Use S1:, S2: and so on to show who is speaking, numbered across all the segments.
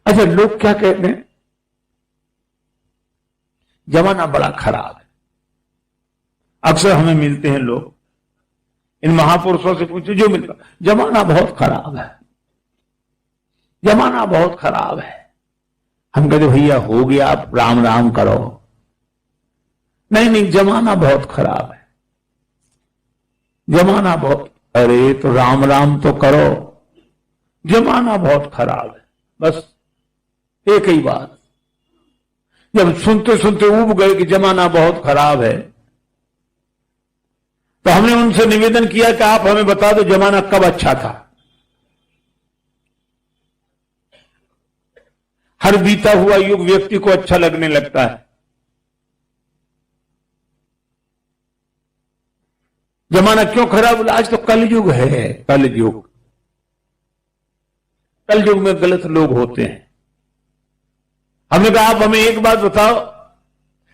S1: अच्छा, लोग क्या कहते हैं, जमाना बड़ा खराब है। अक्सर हमें मिलते हैं लोग, इन महापुरुषों से पूछे जो मिलता, जमाना बहुत खराब है, जमाना बहुत खराब है। हम कहते भैया हो गया, आप राम राम करो। नहीं नहीं, जमाना बहुत खराब है, जमाना बहुत। अरे तो राम राम तो करो, जमाना बहुत खराब है, बस एक ही बात। जब सुनते सुनते ऊब गए कि जमाना बहुत खराब है, तो हमने उनसे निवेदन किया कि आप हमें बता दो जमाना कब अच्छा था। हर बीता हुआ युग व्यक्ति को अच्छा लगने लगता है। जमाना क्यों खराब बोला? आज तो कलयुग है, कलयुग। कलयुग में गलत लोग होते हैं। हमने कहा आप हमें एक बात बताओ,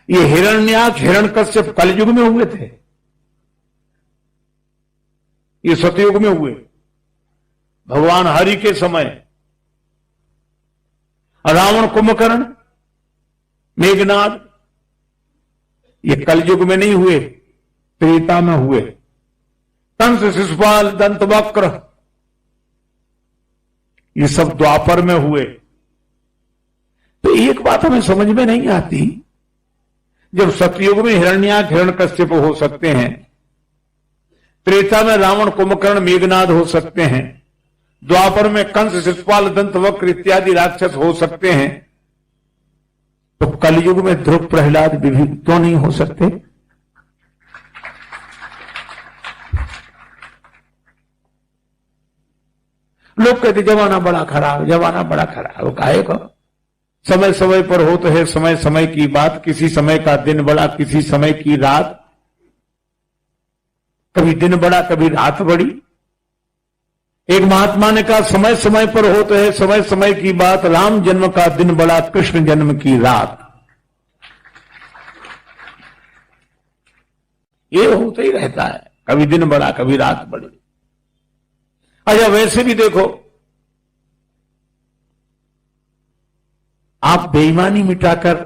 S1: ये हिरण्याक्ष हिरण्यकश्यप कलयुग में हुए थे, ये सतयुग में हुए, भगवान हरि के समय। रावण कुंभकर्ण मेघनाद ये कलयुग में नहीं हुए, त्रेता में हुए। कंस शिशुपाल दंतवक्र ये सब द्वापर में हुए। तो एक बात हमें समझ में नहीं आती, जब सतयुग में हिरण्याक्ष हिरण्यकश्यप हो सकते हैं, त्रेता में रावण कुंभकर्ण मेघनाद हो सकते हैं, द्वापर में कंस शिशुपाल दंतवक्र इत्यादि राक्षस हो सकते हैं, तो कलयुग में ध्रुव प्रहलाद विभीषण क्यों नहीं हो सकते? लोग कहते जमाना बड़ा खराब, जमाना बड़ा खराब। काहे को? समय समय पर हो तो है समय समय की बात। किसी समय का दिन बड़ा, किसी समय की रात। कभी दिन बड़ा, कभी रात बड़ी। एक महात्मा ने कहा समय समय पर हो तो है समय समय की बात। राम जन्म का दिन बड़ा, कृष्ण जन्म की रात। ये होता ही रहता है, कभी दिन बड़ा, कभी रात बड़ी। अच्छा, वैसे भी देखो, आप बेईमानी मिटाकर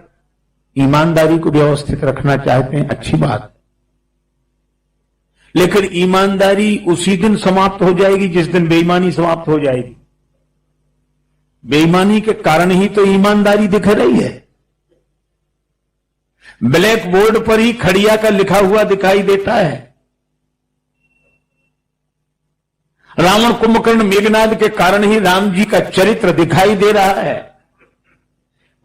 S1: ईमानदारी को व्यवस्थित रखना चाहते हैं, अच्छी बात। लेकिन ईमानदारी उसी दिन समाप्त हो जाएगी जिस दिन बेईमानी समाप्त हो जाएगी। बेईमानी के कारण ही तो ईमानदारी दिख रही है। ब्लैक बोर्ड पर ही खड़िया का लिखा हुआ दिखाई देता है। रावण कुंभकर्ण मेघनाद के कारण ही राम जी का चरित्र दिखाई दे रहा है।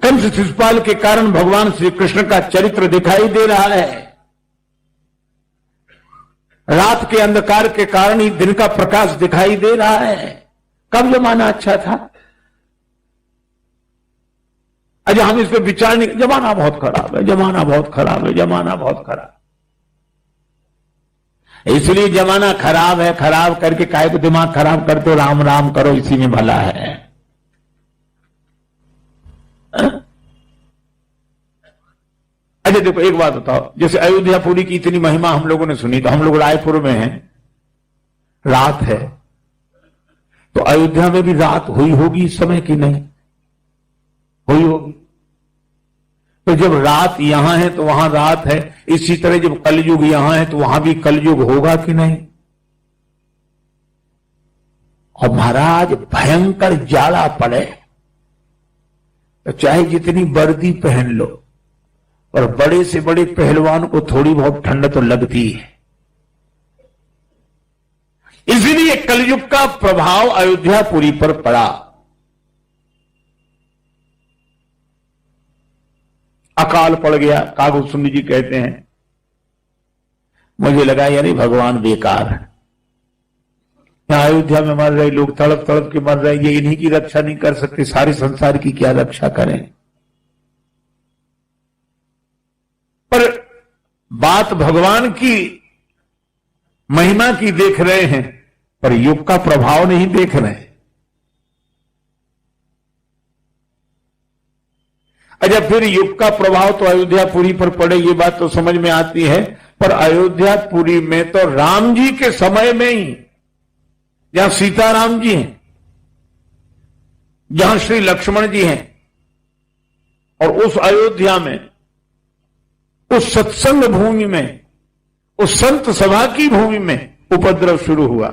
S1: कंस शिशुपाल के कारण भगवान श्री कृष्ण का चरित्र दिखाई दे रहा है। रात के अंधकार के कारण ही दिन का प्रकाश दिखाई दे रहा है। कब जमाना अच्छा था? अच्छा, हम इस पर विचार नहीं, जमाना बहुत खराब है, जमाना बहुत खराब है, जमाना बहुत खराब। इसलिए जमाना खराब है, खराब करके काहे को दिमाग खराब कर दो, राम राम करो, इसी में भला है। अच्छा देखो, एक बात बताओ, जैसे अयोध्यापुरी की इतनी महिमा हम लोगों ने सुनी, तो हम लोग रायपुर में हैं, रात है, तो अयोध्या में भी रात हुई होगी इस समय की नहीं हुई होगी? तो जब रात यहां है तो वहां रात है, इसी तरह जब कलयुग यहां है तो वहां भी कलयुग होगा कि नहीं? और महाराज भयंकर जाड़ा पड़े तो चाहे जितनी वर्दी पहन लो, और बड़े से बड़े पहलवान को थोड़ी बहुत ठंड तो लगती है। इसलिए कलयुग का प्रभाव अयोध्यापुरी पर पड़ा। अकाल पड़ गया। कागभूषण सुंदर जी कहते हैं, मुझे लगा यानी भगवान बेकार है, यहां अयोध्या में मर रहे लोग, तड़प तड़प के मर रहे, ये इन्हीं की रक्षा नहीं कर सकते, सारे संसार की क्या रक्षा करें? पर बात भगवान की महिमा की देख रहे हैं, पर युग का प्रभाव नहीं देख रहे हैं। अच्छा, फिर युग का प्रभाव तो अयोध्यापुरी पर पड़े, ये बात तो समझ में आती है, पर अयोध्यापुरी में तो राम जी के समय में ही, जहां सीताराम जी हैं, जहां श्री लक्ष्मण जी हैं, और उस अयोध्या में, उस सत्संग भूमि में, उस संत सभा की भूमि में उपद्रव शुरू हुआ।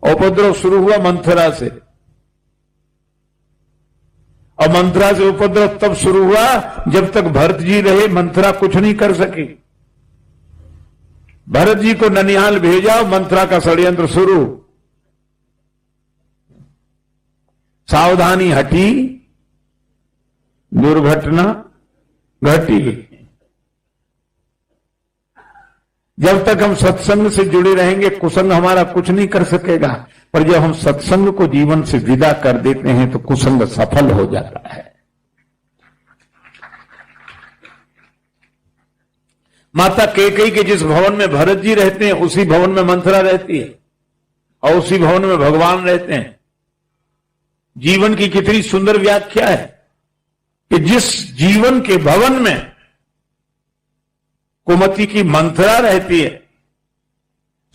S1: उपद्रव शुरू हुआ मंथरा से, और मंथरा से उपद्रव तब शुरू हुआ जब तक भरत जी रहे, मंथरा कुछ नहीं कर सकी। भरत जी को ननिहाल भेजा, मंथरा का षड्यंत्र शुरू। सावधानी हटी, दुर्घटना घटी। जब तक हम सत्संग से जुड़े रहेंगे, कुसंग हमारा कुछ नहीं कर सकेगा, पर जब हम सत्संग को जीवन से विदा कर देते हैं तो कुसंग सफल हो जाता है। माता कैकेयी के जिस भवन में भरत जी रहते हैं, उसी भवन में मंथरा रहती है, और उसी भवन में भगवान रहते हैं। जीवन की कितनी सुंदर व्याख्या है कि जिस जीवन के भवन में कुमति की मंथरा रहती है,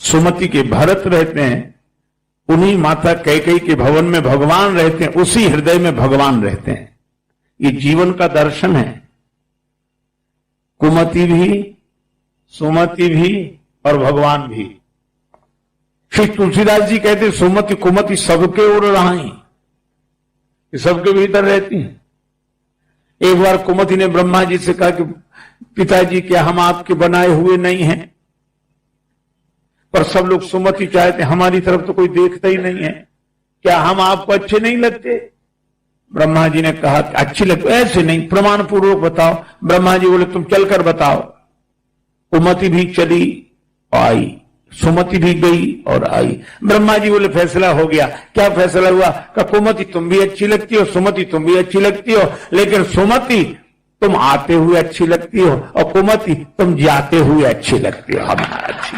S1: सुमति के भरत रहते हैं, उन्हीं माता कैकेयी के भवन में भगवान रहते हैं, उसी हृदय में भगवान रहते हैं। ये जीवन का दर्शन है। कुमति भी, सुमति भी और भगवान भी। श्री तुलसीदास जी कहते सुमति कुमति सबके ओर रहाई, सबके भीतर रहती है। एक बार कुमति ने ब्रह्मा जी से कहा कि पिताजी, क्या हम आपके बनाए हुए नहीं हैं? पर सब लोग सुमति चाहते, हमारी तरफ तो कोई देखता ही नहीं है, क्या हम आपको अच्छे नहीं लगते? ब्रह्मा जी ने कहा अच्छे लगते, ऐसे नहीं, प्रमाण पूर्वक बताओ। ब्रह्मा जी बोले तुम चलकर बताओ। कुमति भी चली आई, सुमति भी गई और आई। ब्रह्मा जी बोले फैसला हो गया। क्या फैसला हुआ? कि कुमति तुम भी अच्छी लगती हो, सुमति तुम भी अच्छी लगती हो, लेकिन सुमति तुम आते हुए अच्छी लगती हो, और कुमति तुम जाते हुए अच्छी लगती हो। हमारा अच्छी।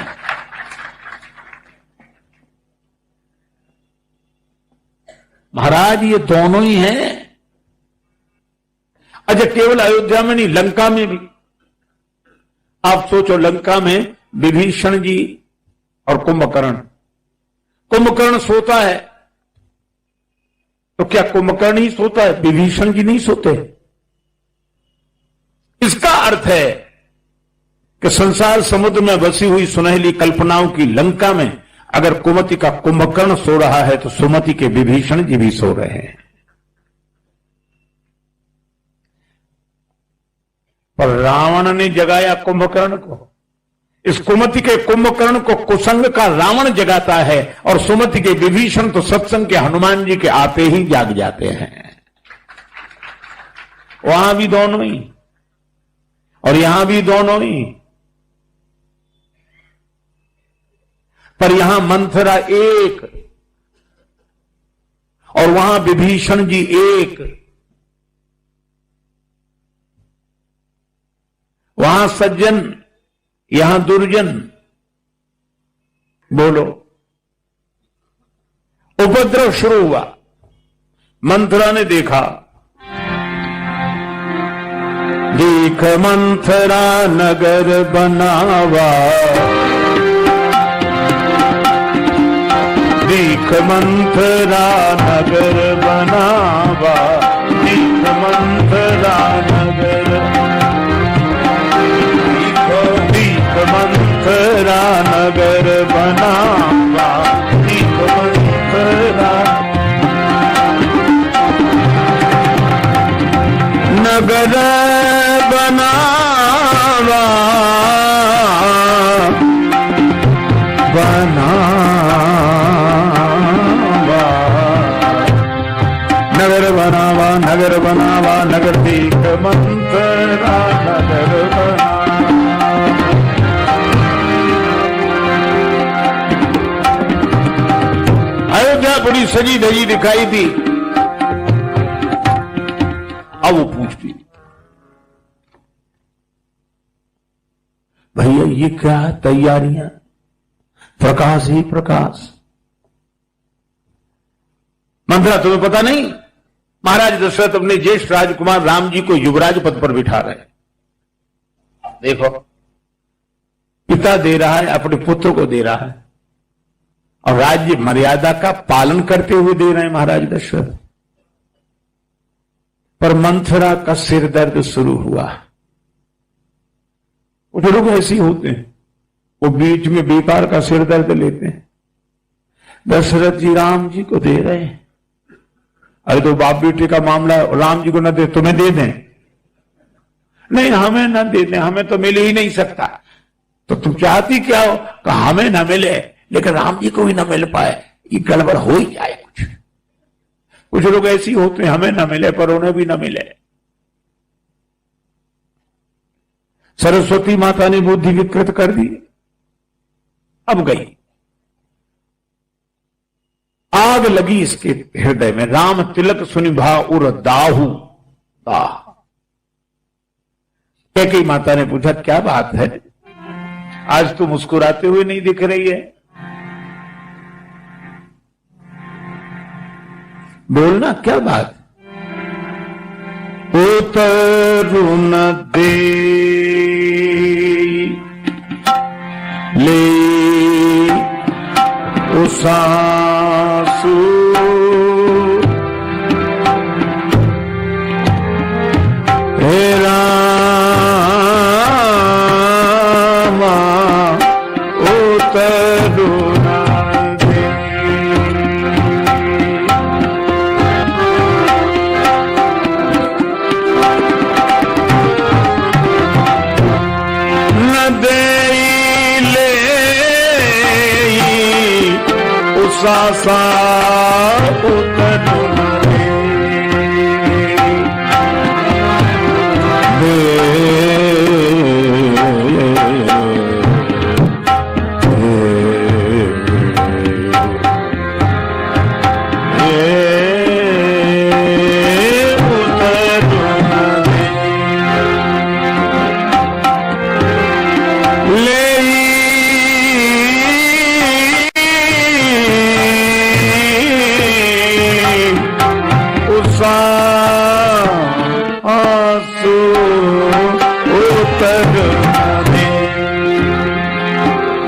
S1: महाराज ये दोनों ही हैं। अच्छा, केवल अयोध्या में नहीं, लंका में भी। आप सोचो, लंका में विभीषण जी और कुंभकर्ण। कुंभकर्ण सोता है तो क्या कुंभकर्ण ही सोता है? विभीषण जी नहीं सोते। इसका अर्थ है कि संसार समुद्र में बसी हुई सुनहली कल्पनाओं की लंका में अगर कुमति का कुंभकर्ण सो रहा है तो सुमति के विभीषण जी भी सो रहे हैं। पर रावण ने जगाया कुंभकर्ण को। इस कुमति के कुंभकर्ण को कुसंग का रावण जगाता है, और सुमति के विभीषण तो सत्संग के हनुमान जी के आते ही जाग जाते हैं। वहां भी दोनों ही और यहां भी दोनों ही। पर यहां मंथरा एक और वहां विभीषण जी एक। वहां सज्जन, यहां दुर्जन। बोलो। उपद्रव शुरू हुआ। मंथरा ने देखा, देख मंथरा नगर बनावा, देख मंथरा नगर बनावा, देख मंथरा नगर, देख मंथरा नगर बनावा, देख मंथरा नगर बनावा, बनावा, नगर बनावा, नगर बनावा, नगर देख मंथरा नगर बनावा। अयोध्या बड़ी सजी धजी दिखाई दी। अब वो पूछती, भैया ये क्या तैयारियां? प्रकाश ही प्रकाश। मंथरा तुम्हें पता नहीं, महाराज दशरथ अपने ज्येष्ठ राजकुमार राम जी को युवराज पद पर बिठा रहे। देखो, पिता दे रहा है, अपने पुत्र को दे रहा है, और राज्य मर्यादा का पालन करते हुए दे रहे हैं महाराज दशरथ। पर मंथरा का सिर दर्द शुरू हुआ। कुछ लोग ऐसे ही होते हैं, वो बीच में बेकार का सिर दर्द लेते हैं। दशरथ जी राम जी को दे रहे हैं, अरे तो बाप बेटे का मामला, राम जी को न दे तुम्हें दे दें, नहीं हमें न दे दें, हमें तो मिल ही नहीं सकता। तो तुम चाहती क्या हो? कि हमें न मिले लेकिन राम जी को भी न मिल पाए, ये गड़बड़ हो ही जाए। कुछ लोग ऐसे होते हैं, हमें न मिले पर उन्हें भी न मिले। सरस्वती माता ने बुद्धि विकृत कर दी, अब गई, आग लगी इसके हृदय में। राम तिलक सुनिभा उर दाहू दाह। कैकेयी माता ने पूछा क्या बात है, आज तो मुस्कुराते हुए नहीं दिख रही है, बोलना क्या बात। उतरुन दे ले उसासु हे रामा उतरुन दे। न दे ले उसासा उतरुन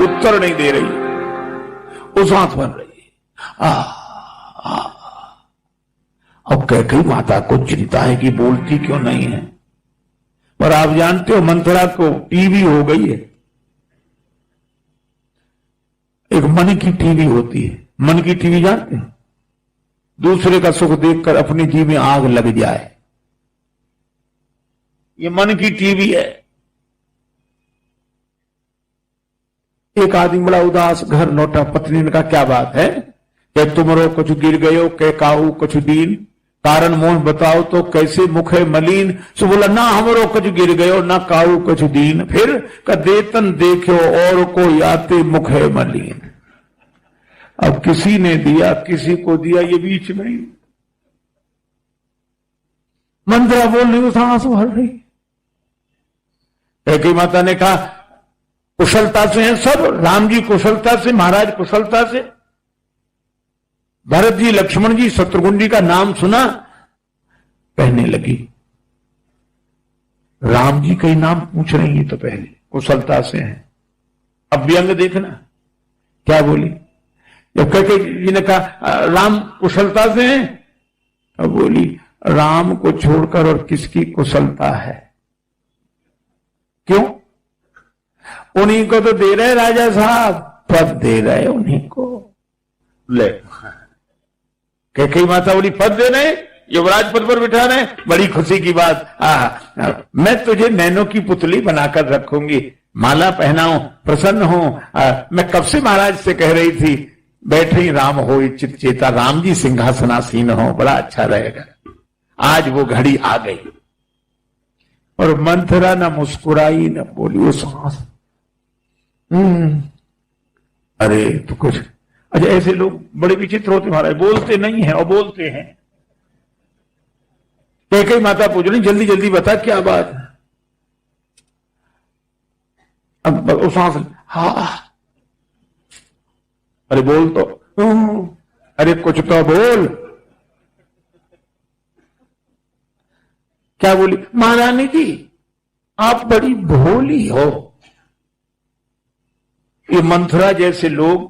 S1: उत्तर नहीं दे रही, उसास बन रही। अब कैकेयी माता को चिंता है कि बोलती क्यों नहीं है। पर आप जानते हो मंथरा को टीवी हो गई है। एक मन की टीवी होती है, मन की टीवी जानते हैं, दूसरे का सुख देखकर अपनी जी में आग लग जाए, ये मन की टीवी है। एक आदमी बड़ा उदास घर लौटा, पत्नी ने कहा क्या बात है, क्या तुमरो कुछ गिर गयो, के काहू कुछ दीन, कारण मोह बताओ तो कैसे मुखे मलीन। सो बोला ना हमरो कुछ गिर गयो, ना काहू कुछ दीन, फिर का देतन देखो और को आते मुखे मलीन। अब किसी ने दिया, किसी को दिया, ये बीच में ही मंथरा बोल रही, उस आंसू भर रही। कैकेयी माता ने कहा कुशलता से हैं सब, राम जी कुशलता से, महाराज कुशलता से। भरत जी, लक्ष्मण जी, शत्रुघ्न जी का नाम सुना, कहने लगी राम जी का ही नाम पूछ रही है तो पहले कुशलता से हैं। अब व्यंग देखना क्या बोली, जब कैकेयी जी ने कहा राम कुशलता से हैं, अब बोली राम को छोड़कर और किसकी कुशलता है। क्यों? उन्हीं को तो दे रहे राजा साहब, पद दे रहे उन्हीं को। ले कैकेयी माता बोली पद दे रहे, युवराज पद पर बिठा रहे, बड़ी खुशी की बात। मैं तुझे नैनो की पुतली बनाकर रखूंगी, माला पहनाऊं, प्रसन्न हूं। मैं कब से महाराज से कह रही थी बैठे राम हो चित चेता, राम जी सिंहासनासीन हो, बड़ा अच्छा रहेगा। आज वो घड़ी आ गई। और मंथरा न मुस्कुराई न बोली, वो सांस अरे तो कुछ। अच्छा ऐसे लोग बड़े विचित्र होते महाराज, बोलते नहीं है और बोलते हैं। कैकेयी माता पूछ रही जल्दी जल्दी बता क्या बात है। अब सांस, हाँ अरे बोल तो, अरे कुछ तो बोल। क्या बोली? महारानी जी आप बड़ी भोली हो। ये मंथरा जैसे लोग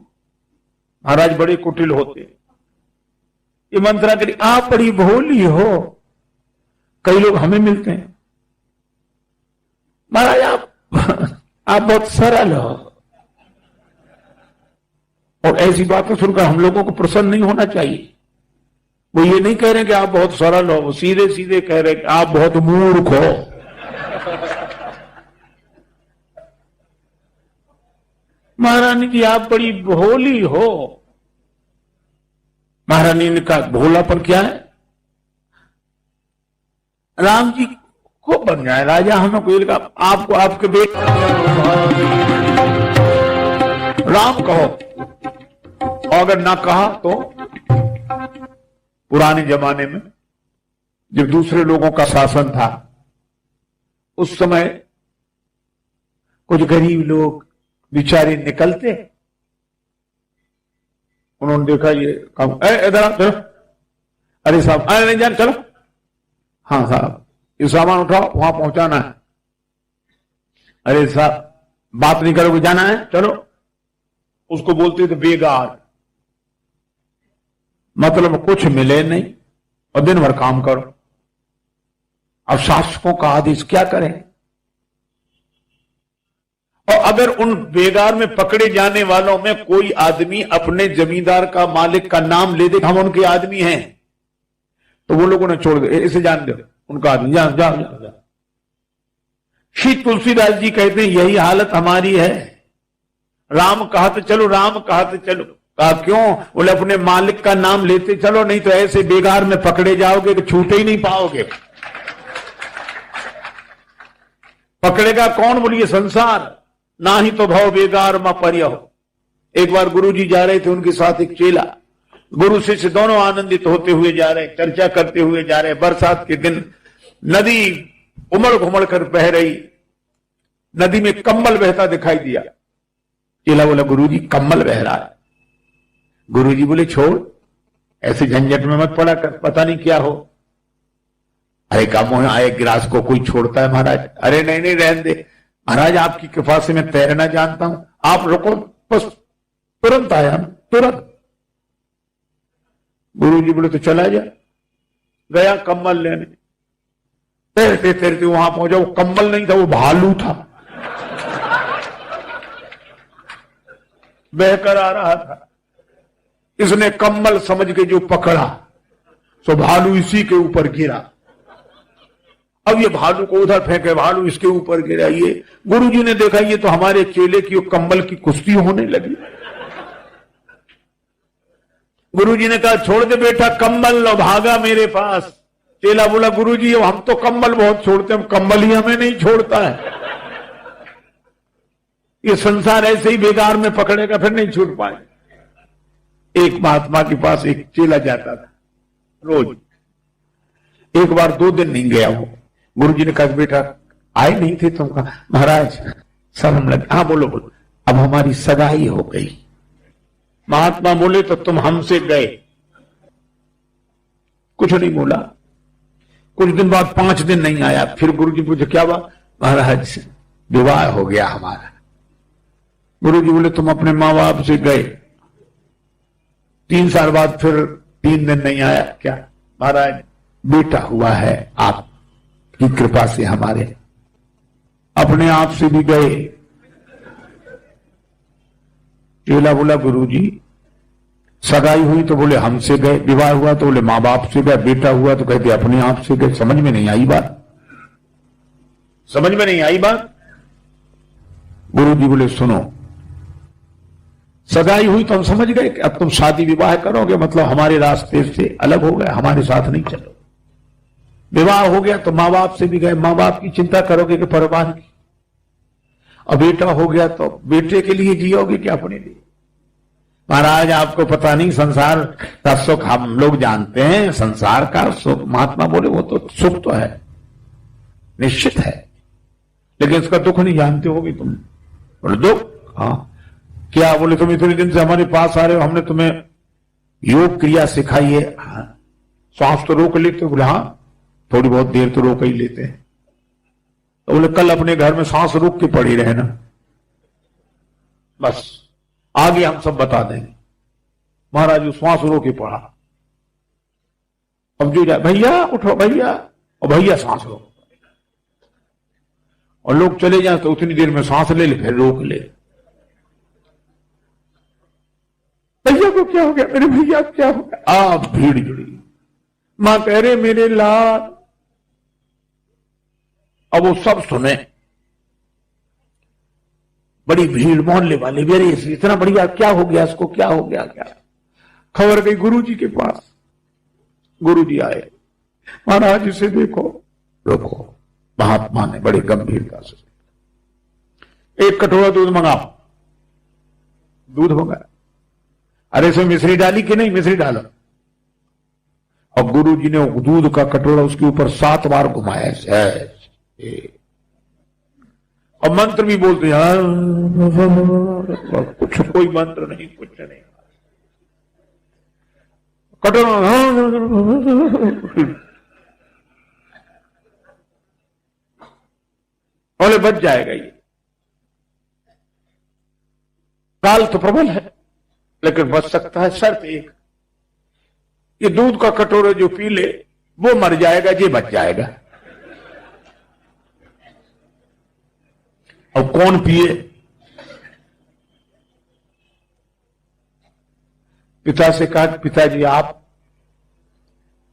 S1: महाराज बड़े कुटिल होते, ये मंत्रा करी आप बड़ी भोली हो। कई लोग हमें मिलते हैं, महाराज आप बहुत सरल हो। और ऐसी बातें सुनकर हम लोगों को प्रसन्न नहीं होना चाहिए। वो ये नहीं कह रहे कि आप बहुत सरल हो, वो सीधे सीधे कह रहे कि आप बहुत मूर्ख हो। महारानी जी आप बड़ी भोली हो। महारानी ने कहा भोला पर क्या है, राम जी को बन जाए राजा, हमें कोई कहा आपको आपके बेटे राम कहो। और अगर ना कहा तो पुराने जमाने में जब दूसरे लोगों का शासन था, उस समय कुछ गरीब लोग बेचारे निकलते, उन्होंने देखा ये काम, इधर चलो, अरे साहब अरे नहीं जान चलो, हाँ साहब ये सामान उठाओ वहां पहुंचाना है, अरे साहब बात नहीं करोगे जाना है चलो। उसको बोलते थे बेगार, मतलब कुछ मिले नहीं और दिन भर काम करो। अब शासकों का आदेश क्या करें। और अगर उन बेगार में पकड़े जाने वालों में कोई आदमी अपने जमींदार का मालिक का नाम ले दे, हम उनके आदमी हैं, तो वो लोगों ने छोड़ दे, इसे जान दो उनका आदमी, जाओ जाओ जाओ। श्री तुलसीदास जी कहते हैं यही हालत हमारी है। राम कहा तो चलो, राम कहा तो चलो, कहा क्यों, बोले अपने मालिक का नाम लेते चलो, नहीं तो ऐसे बेगार में पकड़े जाओगे कि छूटे ही नहीं पाओगे। पकड़ेगा कौन, बोलिए संसार, ना ही तो भाव बेगार मा पर्य हो। एक बार गुरु जी जा रहे थे, उनके साथ एक चेला, गुरु शिष्य दोनों आनंदित होते हुए जा रहे, चर्चा करते हुए जा रहे। बरसात के दिन नदी उमड़ घुमड़ कर बह रही, नदी में कम्बल बहता दिखाई दिया। चेला बोला गुरु जी कम्बल बह रहा है। गुरु जी बोले छोड़, ऐसे झंझट में मत पड़ा कर, पता नहीं क्या हो। अरे काम आए गिलास को कोई छोड़ता है महाराज, अरे नहीं नहीं रहने दे महाराज, आपकी कृपा से मैं तैरना जानता हूं, आप रुको बस। तुरंत आया, तुरंत। गुरु जी बोले तो चला जा। गया कम्बल लेने, तैरते तैरते वहां पहुंचा, वो कम्बल नहीं था, वो भालू था, बहकर आ रहा था। इसने कम्बल समझ के जो पकड़ा, सो भालू इसी के ऊपर गिरा। अब ये भालू को उधर फेंके, भालू इसके ऊपर गिरा। ये गुरुजी ने देखा ये तो हमारे चेले की कम्बल की कुश्ती होने लगी। गुरुजी ने कहा छोड़ दे बेटा कम्बल, लो भागा मेरे पास। चेला बोला गुरुजी हम तो कम्बल बहुत छोड़ते हैं, कम्बल ही हमें नहीं छोड़ता है। ये संसार ऐसे ही बेगार में पकड़ेगा फिर नहीं छूट पाए। एक महात्मा के पास एक चेला जाता था रोज। एक बार 2 दिन नहीं गया वो। गुरुजी ने कहा बेटा आए नहीं थे तुम, कहा महाराज शर्म लगे। हाँ बोलो बोलो। अब हमारी सगाई हो गई। महात्मा बोले तो तुम हमसे गए, कुछ नहीं बोला। कुछ दिन बाद 5 दिन नहीं आया। फिर गुरुजी पूछे क्या बात, महाराज विवाह हो गया हमारा। गुरुजी बोले तुम अपने माँ बाप से गए, 3 साल बाद फिर 3 दिन नहीं आया, क्या महाराज बेटा हुआ है आपकी कृपा से हमारे। अपने आप से भी गए। चेला बोला गुरुजी सगाई हुई तो बोले हमसे गए, विवाह हुआ तो बोले मां बाप से गए, बेटा हुआ तो कहते अपने आप से गए। समझ में नहीं आई बात, समझ में नहीं आई बात। गुरुजी बोले सुनो, सगाई हुई तो हम समझ गए कि अब तुम शादी विवाह करोगे, मतलब हमारे रास्ते से अलग हो गए, हमारे साथ नहीं चलो। विवाह हो गया तो माँ बाप से भी गए, माँ बाप की चिंता करोगे कि परिवार की। और बेटा हो गया तो बेटे के लिए जियोगे कि अपने लिए। महाराज आपको पता नहीं संसार का सुख हम लोग जानते हैं, संसार का सुख। महात्मा बोले वो तो सुख तो है, निश्चित है, लेकिन इसका दुख नहीं जानते होगे तुम। बोले दुख, हाँ क्या। बोले तुम इतने दिन से हमारे पास आ रहे हो, हमने तुम्हें योग क्रिया सिखाई है, सांस तो रोक लेते हो। बोले हाँ थोड़ी बहुत देर तो रोक ही लेते हैं। तो बोले कल अपने घर में सांस रोक के पड़ी रहना, बस आगे हम सब बता देंगे। महाराज जो श्वास रोके पड़ा। अब जो जाए भैया उठो भैया, और भैया सांस रो, और लोग चले जाए तो उतनी देर में सांस ले फिर रोक ले। भैया को क्या हो गया, मेरे भैया क्या हो गया, आप भीड़ जुड़ी। मां कह रहे मेरे लाल। अब वो सब सुने, बड़ी भीड़, मोहल्ले वाले भी, अरे इतना बढ़िया क्या हो गया इसको, क्या हो गया क्या। खबर गई गुरुजी के पास। गुरुजी आए, महाराज इसे देखो। रोको। महात्मा ने बड़ी गंभीरता से, एक कटोरा दूध मंगाओ। दूध होगा, अरे इसमें मिश्री डाली कि नहीं, मिश्री डालो। और गुरुजी ने दूध का कटोरा उसके ऊपर 7 बार घुमाया, और मंत्र भी बोलते हैं, कुछ कोई मंत्र नहीं, कुछ नहीं। कटोरा बोले बच जाएगा ये। काल तो प्रबल है, लेकिन बच सकता है, शर्त एक, ये दूध का कटोरा जो पी ले वो मर जाएगा, ये बच जाएगा। और कौन पिए? पिता से कहा, पिताजी आप।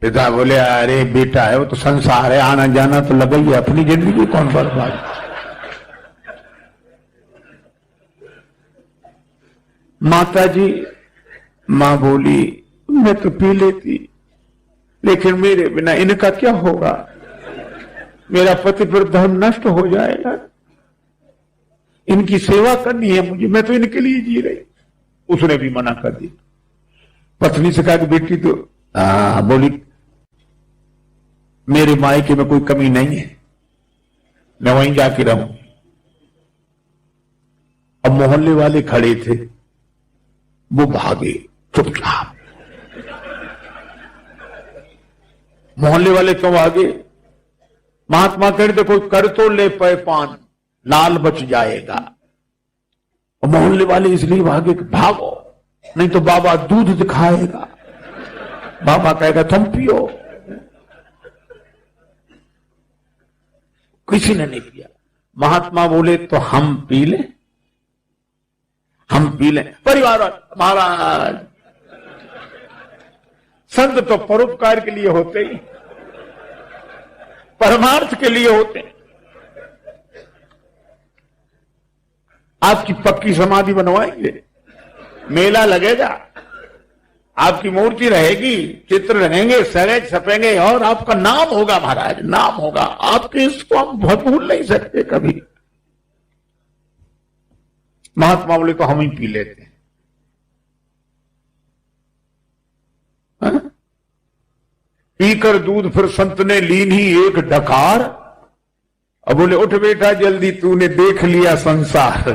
S1: पिता बोले अरे बेटा है, वो तो संसार है, आना जाना तो लगा ही है, अपनी जिंदगी कौन बर्बाद। माता जी, मां बोली मैं तो पी लेती, लेकिन मेरे बिना इनका क्या होगा, मेरा पति पर धर्म नष्ट हो जाएगा, इनकी सेवा करनी है मुझे, मैं तो इनके लिए जी रही। उसने भी मना कर दी। पत्नी से कहा कि बेटी तो बोली मेरे मायके में कोई कमी नहीं है, मैं वहीं जाके रहूं। अब मोहल्ले वाले खड़े थे, वो भागे चुपचाप। मोहल्ले वाले क्यों भागे? महात्मा कहते कोई कर तो ले पे पान, लाल बच जाएगा। और मोहल्ले वाले इसलिए भागे कि भागो, नहीं तो बाबा दूध दिखाएगा, बाबा कहेगा तुम पियो। किसी ने नहीं पिया। महात्मा बोले तो हम पी लें, हम पी लें। परिवार महाराज, संत तो परोपकार के लिए होते ही, परमार्थ के लिए होते हैं। आपकी पक्की समाधि बनवाएंगे, मेला लगेगा, आपकी मूर्ति रहेगी, चित्र रहेंगे, सरेज छपेंगे, और आपका नाम होगा महाराज, नाम होगा आपके। इसको हम भूल नहीं सकते कभी। महात्मा बोले तो हम ही पी लेते हैं। पीकर दूध फिर संत ने लीन ही एक डकार। अब बोले उठ बेटा जल्दी, तूने देख लिया संसार।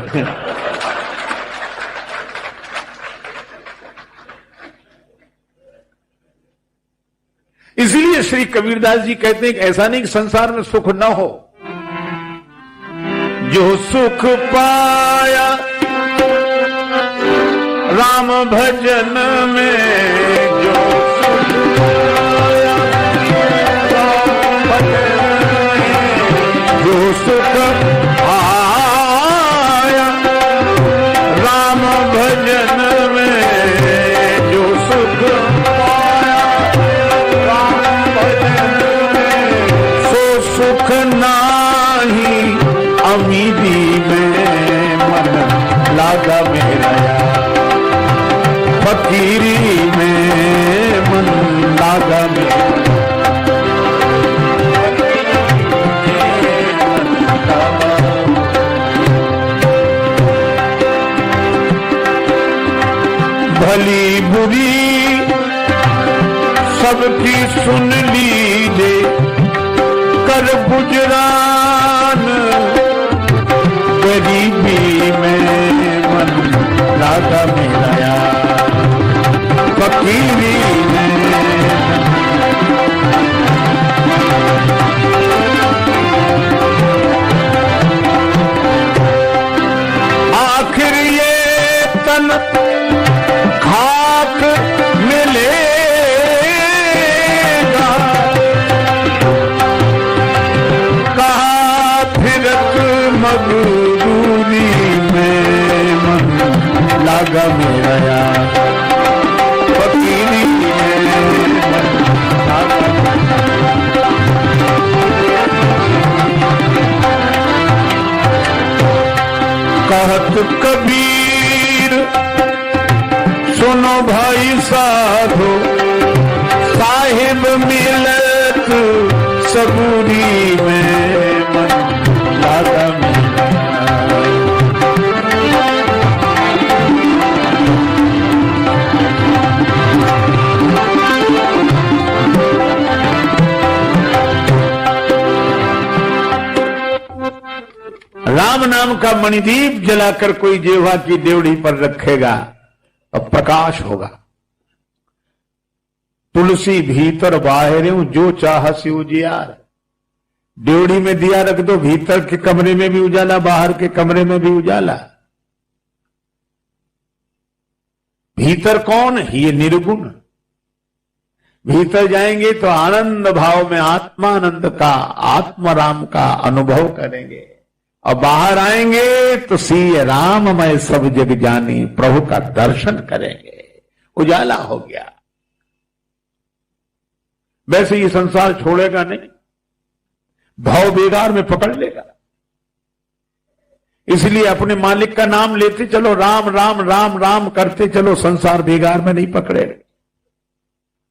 S1: इसलिए श्री कबीरदास जी कहते हैं कि ऐसा नहीं कि संसार में सुख न हो, जो सुख पाया राम भजन में, जो सुख पाया राम भजन में, जो सुख पाया राम भजन में, जो सुख पाया राम भजन में, सो सुख नाही अमीरी में मन लागा मेरा, फकीरी में मन लागा मेरा। भली बुरी सबकी सुन लीजे, कर गुजरान गरीबी में मन लागा मेरा, फकीरी में। आखिर ये तन खाक लागा मेरा यार, फकीरी में कहत कबीर सुनो भाई साधो, साहिब मिलत सबूरी में मन लागा मेरा। राम नाम का मणिदीप जलाकर कोई जिह्वा की डेवढ़ी पर रखेगा तो प्रकाश होगा। तुलसी भीतर बाहर जो चाह से उजियार। डेवढ़ी में दिया रख दो, भीतर के कमरे में भी उजाला, बाहर के कमरे में भी उजाला। भीतर कौन? ये निर्गुण। भीतर जाएंगे तो आनंद भाव में आत्मानंद का, आत्मराम का अनुभव करेंगे, और बाहर आएंगे तो सीय राममय सब जग जानी, प्रभु का दर्शन करेंगे। उजाला हो गया। वैसे ये संसार छोड़ेगा नहीं, भाव बेगार में पकड़ लेगा। इसलिए अपने मालिक का नाम लेते चलो, राम राम राम राम करते चलो, संसार बेगार में नहीं पकड़ेगा।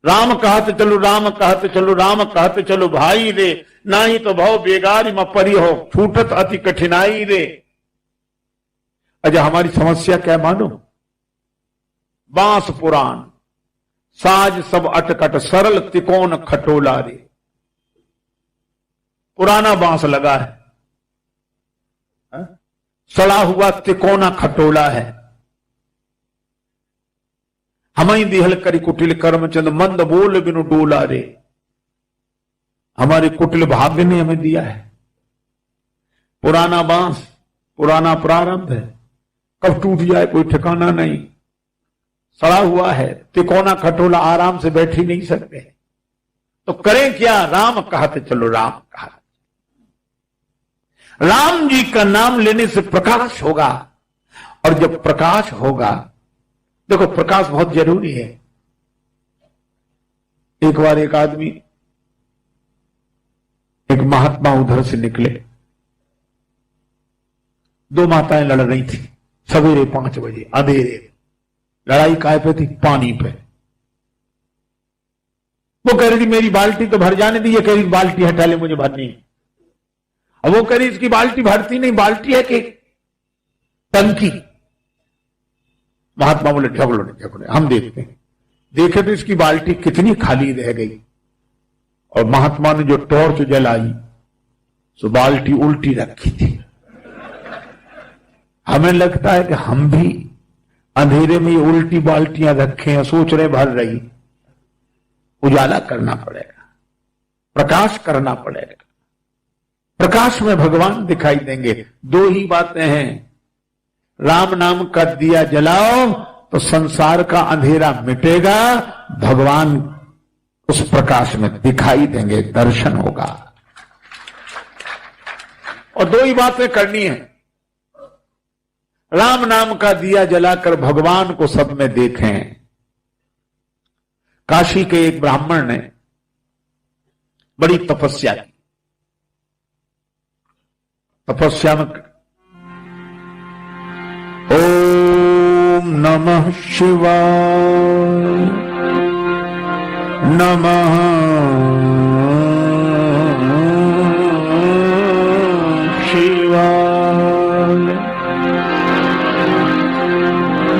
S1: राम कहते चलो, राम कहते चलो, राम कहते चलो भाई रे, ना ही तो भाव बेगारी में परी हो, छूटत अति कठिनाई रे। अच्छा, हमारी समस्या क्या मानो? बांस पुराण, साज सब अटकट, सरल तिकोन खटोला रे। पुराना बांस लगा है, सड़ा हुआ तिकोना खटोला है। हमें दिहल करी कुटिल कर्मचंद, मंद बोल बिनु डोला रे। हमारे कुटिल भाग्य ने हमें दिया है। पुराना बांस, पुराना प्रारंभ है, कब टूट जाए कोई ठिकाना नहीं। सड़ा हुआ है, तिकोना खटोला, आराम से बैठ ही नहीं सकते। तो करें क्या? राम कहते चलो, राम कहा। राम जी का नाम लेने से प्रकाश होगा, और जब प्रकाश होगा, देखो प्रकाश बहुत जरूरी है। एक बार एक आदमी, एक महात्मा उधर से निकले, दो माताएं लड़ रही थी, सवेरे 5 बजे अंधेरे। लड़ाई काय पे थी? पानी पे। वो कह रही थी मेरी बाल्टी तो भर जाने दी, ये कह रही बाल्टी हटा ले, मुझे भरनी है। अब वो कह रही इसकी बाल्टी भरती नहीं, बाल्टी है कि टंकी। महात्मा बोले झगड़ो नहीं, झगड़ो, हम देखते हैं। देखे तो इसकी बाल्टी कितनी खाली रह गई, और महात्मा ने जो टॉर्च जलाई सो बाल्टी उल्टी रखी थी। हमें लगता है कि हम भी अंधेरे में ये उल्टी बाल्टियां रखे हैं, सोच रहे भर रही। उजाला करना पड़ेगा, प्रकाश करना पड़ेगा। प्रकाश में भगवान दिखाई देंगे। 2 ही बातें हैं, राम नाम का दिया जलाओ तो संसार का अंधेरा मिटेगा, भगवान उस प्रकाश में दिखाई देंगे, दर्शन होगा। और 2 ही बातें करनी है, राम नाम का दिया जलाकर भगवान को सब में देखें। काशी के एक ब्राह्मण ने बड़ी तपस्या की। तपस्या में ओम नमः शिवाय, नमः शिवाय,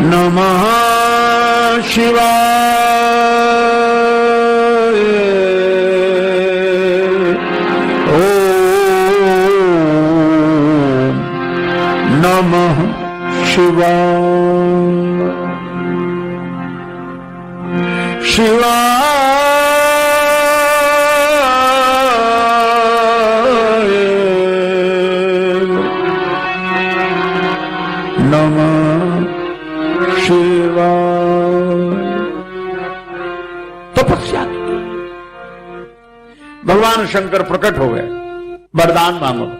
S1: नमः शिवाय, नमः शिवाय, शिवाय, नमः शिवाय। तपस्या की। भगवान शंकर प्रकट हो गए, वरदान मांगो।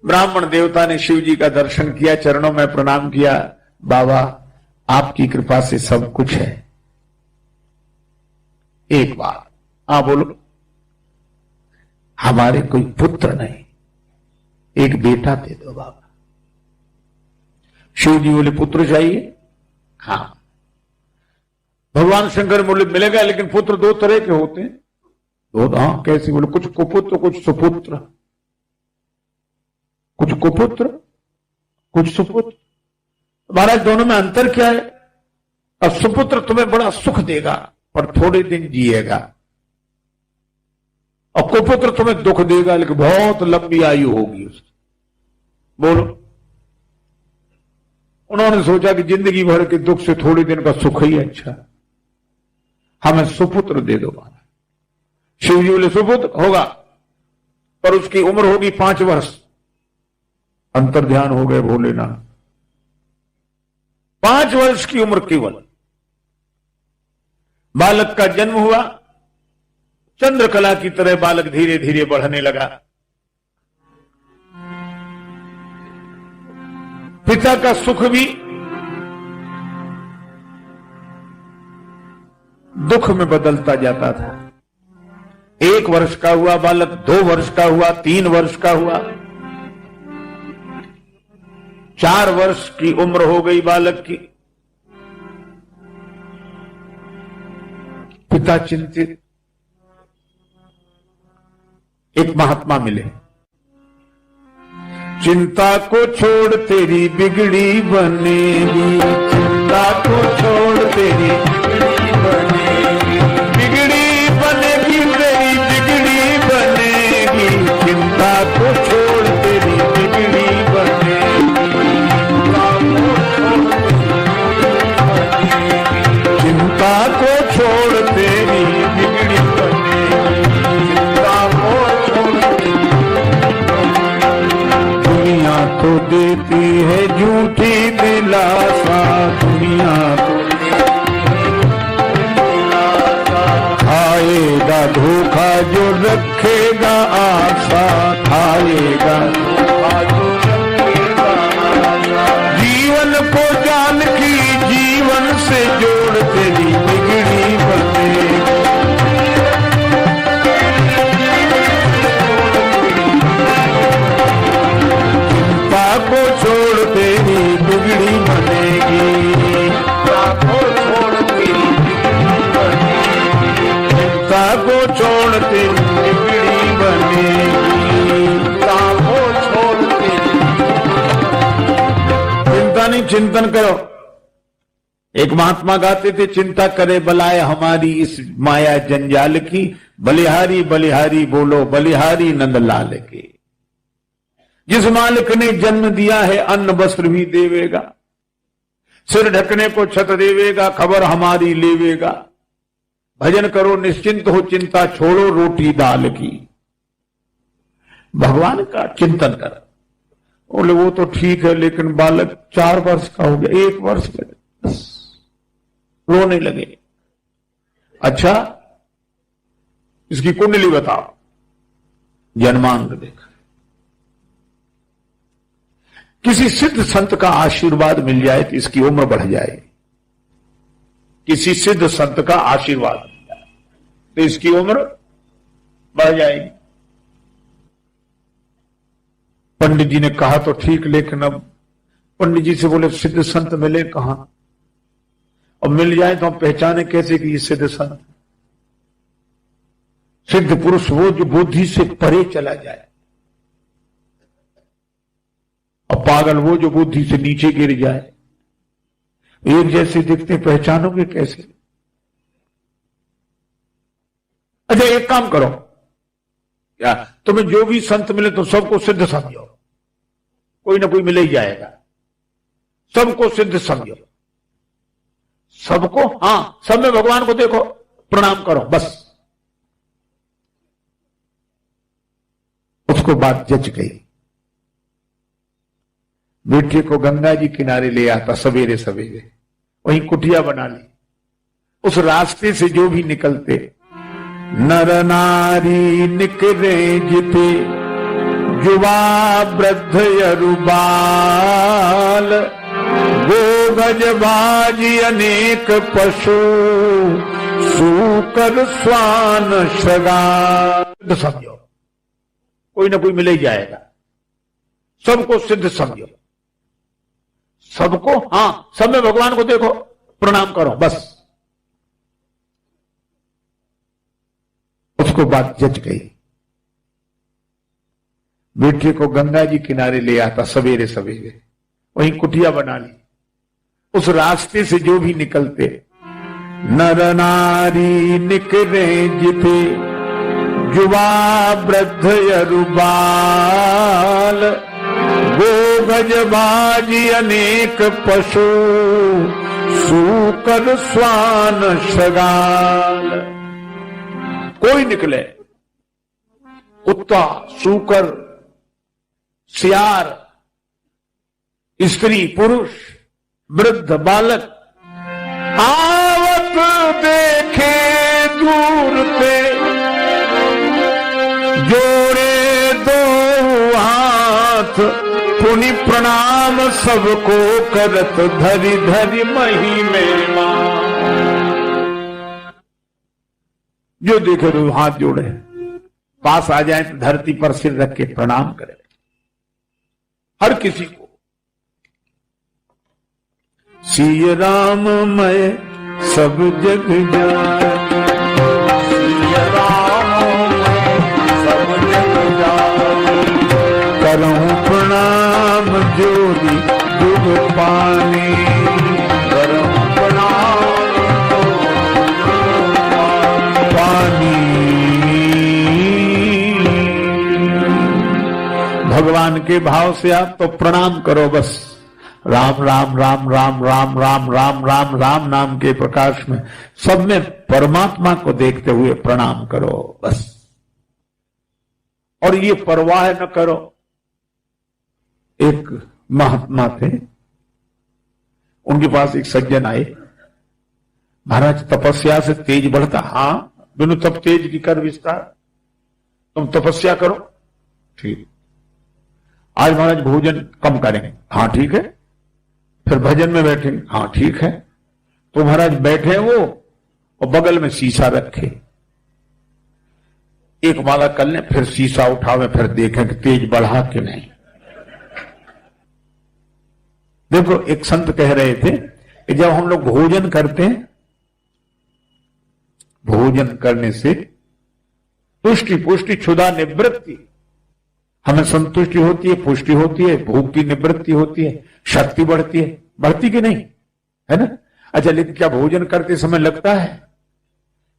S1: ब्राह्मण देवता ने शिव जी का दर्शन किया, चरणों में प्रणाम किया, बाबा आपकी कृपा से सब कुछ है, एक बात आप बोलो, हमारे कोई पुत्र नहीं, एक बेटा दे दो बाबा। शिव जी बोले पुत्र चाहिए? हाँ। भगवान शंकर बोले मिलेगा, लेकिन पुत्र दो तरह के होते हैं। दो? हाँ कैसे? बोले कुछ कुपुत्र कुछ सुपुत्र, कुछ कुपुत्र कुछ सुपुत्र। महाराज दोनों में अंतर क्या है? और सुपुत्र तुम्हें बड़ा सुख देगा पर थोड़े दिन जिएगा, और कुपुत्र तुम्हें दुख देगा लेकिन बहुत लंबी आयु होगी उसकी। बोलो। उन्होंने सोचा कि जिंदगी भर के दुख से थोड़े दिन का सुख ही अच्छा, हमें सुपुत्र दे दो महाराज। शिव जी बोले सुपुत्र होगा, पर उसकी उम्र होगी 5 वर्ष। अंतर ध्यान हो गए भोलेनाथ। 5 वर्ष की उम्र केवल। बालक का जन्म हुआ, चंद्रकला की तरह बालक धीरे धीरे बढ़ने लगा। पिता का सुख भी दुख में बदलता जाता था। 1 वर्ष का हुआ बालक, 2 वर्ष का हुआ, 3 वर्ष का हुआ, 4 वर्ष की उम्र हो गई बालक की। पिता चिंतित। एक महात्मा मिले। चिंता को छोड़ तेरी बिगड़ी बनेगी, चिंता को छोड़ तेरी बिगड़ी बनेगी, बिगड़ी बनेगी तेरी बिगड़ी बनेगी, चिंता को छोड़ तेरी बिगड़ी बनेगी, चिंता को छोड़ तेरी बिगड़ी बनेगी, चिंता को छोड़। दुनिया तो देती है झूठी दिलासा, दुनिया तो खाएगा धोखा जो रखेगा आशा, खाएगा धोखा जो रखेगा आशा। जीवन को जान की जीवन से जोड़ तेरी बिगड़ी बनेगी, चिंता को छोड़ तेरी बिगड़ी बनेगी, चिंता को छोड़ तेरी बिगड़ी बनेगी, चिंता को छोड़ तेरी बिगड़ी बनेगी, चिंता को छोड़ तेरी। चिंता नहीं, चिंतन करो। एक महात्मा गाते थे, चिंता करे बलाए हमारी इस माया जंजाल की, बलिहारी बलिहारी बोलो बलिहारी नंदलाल की। जिस मालिक ने जन्म दिया है अन्न वस्त्र भी देवेगा, सिर ढकने को छत देवेगा, खबर हमारी लेवेगा। भजन करो निश्चिंत हो, चिंता छोड़ो रोटी दाल की। भगवान का चिंतन कर। बोले वो तो ठीक है, लेकिन बालक 4 वर्ष का हो गया, 1 वर्ष का, बस रोने लगे। अच्छा इसकी कुंडली बताओ। जन्मांग देखा। किसी सिद्ध संत का आशीर्वाद मिल जाए तो इसकी उम्र बढ़ जाए। किसी सिद्ध संत का आशीर्वाद मिल जाए तो इसकी उम्र बढ़ जाएगी। पंडित जी ने कहा तो ठीक, लेकिन अब पंडित जी से बोले सिद्ध संत मिले कहां, और मिल जाए तो हम पहचाने कैसे कि ये सिद्ध संत। सिद्ध पुरुष वो जो बुद्धि से परे चला जाए, और पागल वो जो बुद्धि से नीचे गिर जाए। एक जैसे दिखते, पहचानोगे कैसे? अच्छा एक काम करो, क्या तुम्हें जो भी संत मिले तो सबको सिद्ध समझो, कोई ना कोई मिल ही जाएगा। सबको सिद्ध समझो, सबको, हाँ सब में भगवान को देखो, प्रणाम करो, बस। उसको बात जच गई। बेटे को गंगा जी किनारे ले आता सवेरे सवेरे, वहीं कुटिया बना ली। उस रास्ते से जो भी निकलते, नर नारी निकले जिते, युवा वृद्ध यरु बाल, गो गजबाजी अनेक पशु, सूकर स्वान शृगाल। समझो, कोई ना कोई मिल ही जाएगा। सबको सिद्ध समझो, सबको, हाँ, सब में भगवान को देखो, प्रणाम करो, बस। उसको बात जच गई। बेटे को गंगा जी किनारे ले आता सवेरे सवेरे, वहीं कुटिया बना ली। उस रास्ते से जो भी निकलते, नर नारी निकले जिते, युवा वृद्ध यरुबाल, गो गजबाजी अनेक पशु, सूकर स्वान शृगाल। कोई निकले, कुत्ता, सूकर, सियार, स्त्री, पुरुष, वृद्ध, बालक, आवत देखे दूर पे, जोड़े दो हाथ, पुनि प्रणाम सबको करत, धरि धरि मही में मां। जो देखे तो हाथ जोड़े, पास आ जाए तो धरती पर सिर रख के प्रणाम करे, हर किसी को। सिय राम मैं सब जग जान, सिय राम मैं सब जग जान, करऊं प्रणाम जोरी दुख पानी, करऊं प्रणाम पानी। भगवान के भाव से आप तो प्रणाम करो बस। राम राम राम राम राम राम राम राम राम नाम के प्रकाश में सब में परमात्मा को देखते हुए प्रणाम करो बस। और ये परवाह न करो। एक महात्मा थे, उनके पास एक सज्जन आए, महाराज तपस्या से तेज बढ़ता। हाँ, बिनु तब तेज की कर विस्तार, तुम तपस्या करो। ठीक, आज महाराज भोजन कम करेंगे। हाँ ठीक है। फिर भजन में बैठेंगे। हाँ ठीक है। तो महाराज बैठे वो और बगल में शीशा रखे, एक माला कर लें, फिर शीशा उठावे, फिर देखें कि तेज बढ़ा कि नहीं। देखो, एक संत कह रहे थे कि जब हम लोग भोजन करते हैं, भोजन करने से तुष्टि पुष्टि क्षुधा निवृत्ति, हमें संतुष्टि होती है, पुष्टि होती है, भूख की निवृत्ति होती है, शक्ति बढ़ती है। बढ़ती कि नहीं, है ना? अच्छा, लेकिन क्या भोजन करते समय लगता है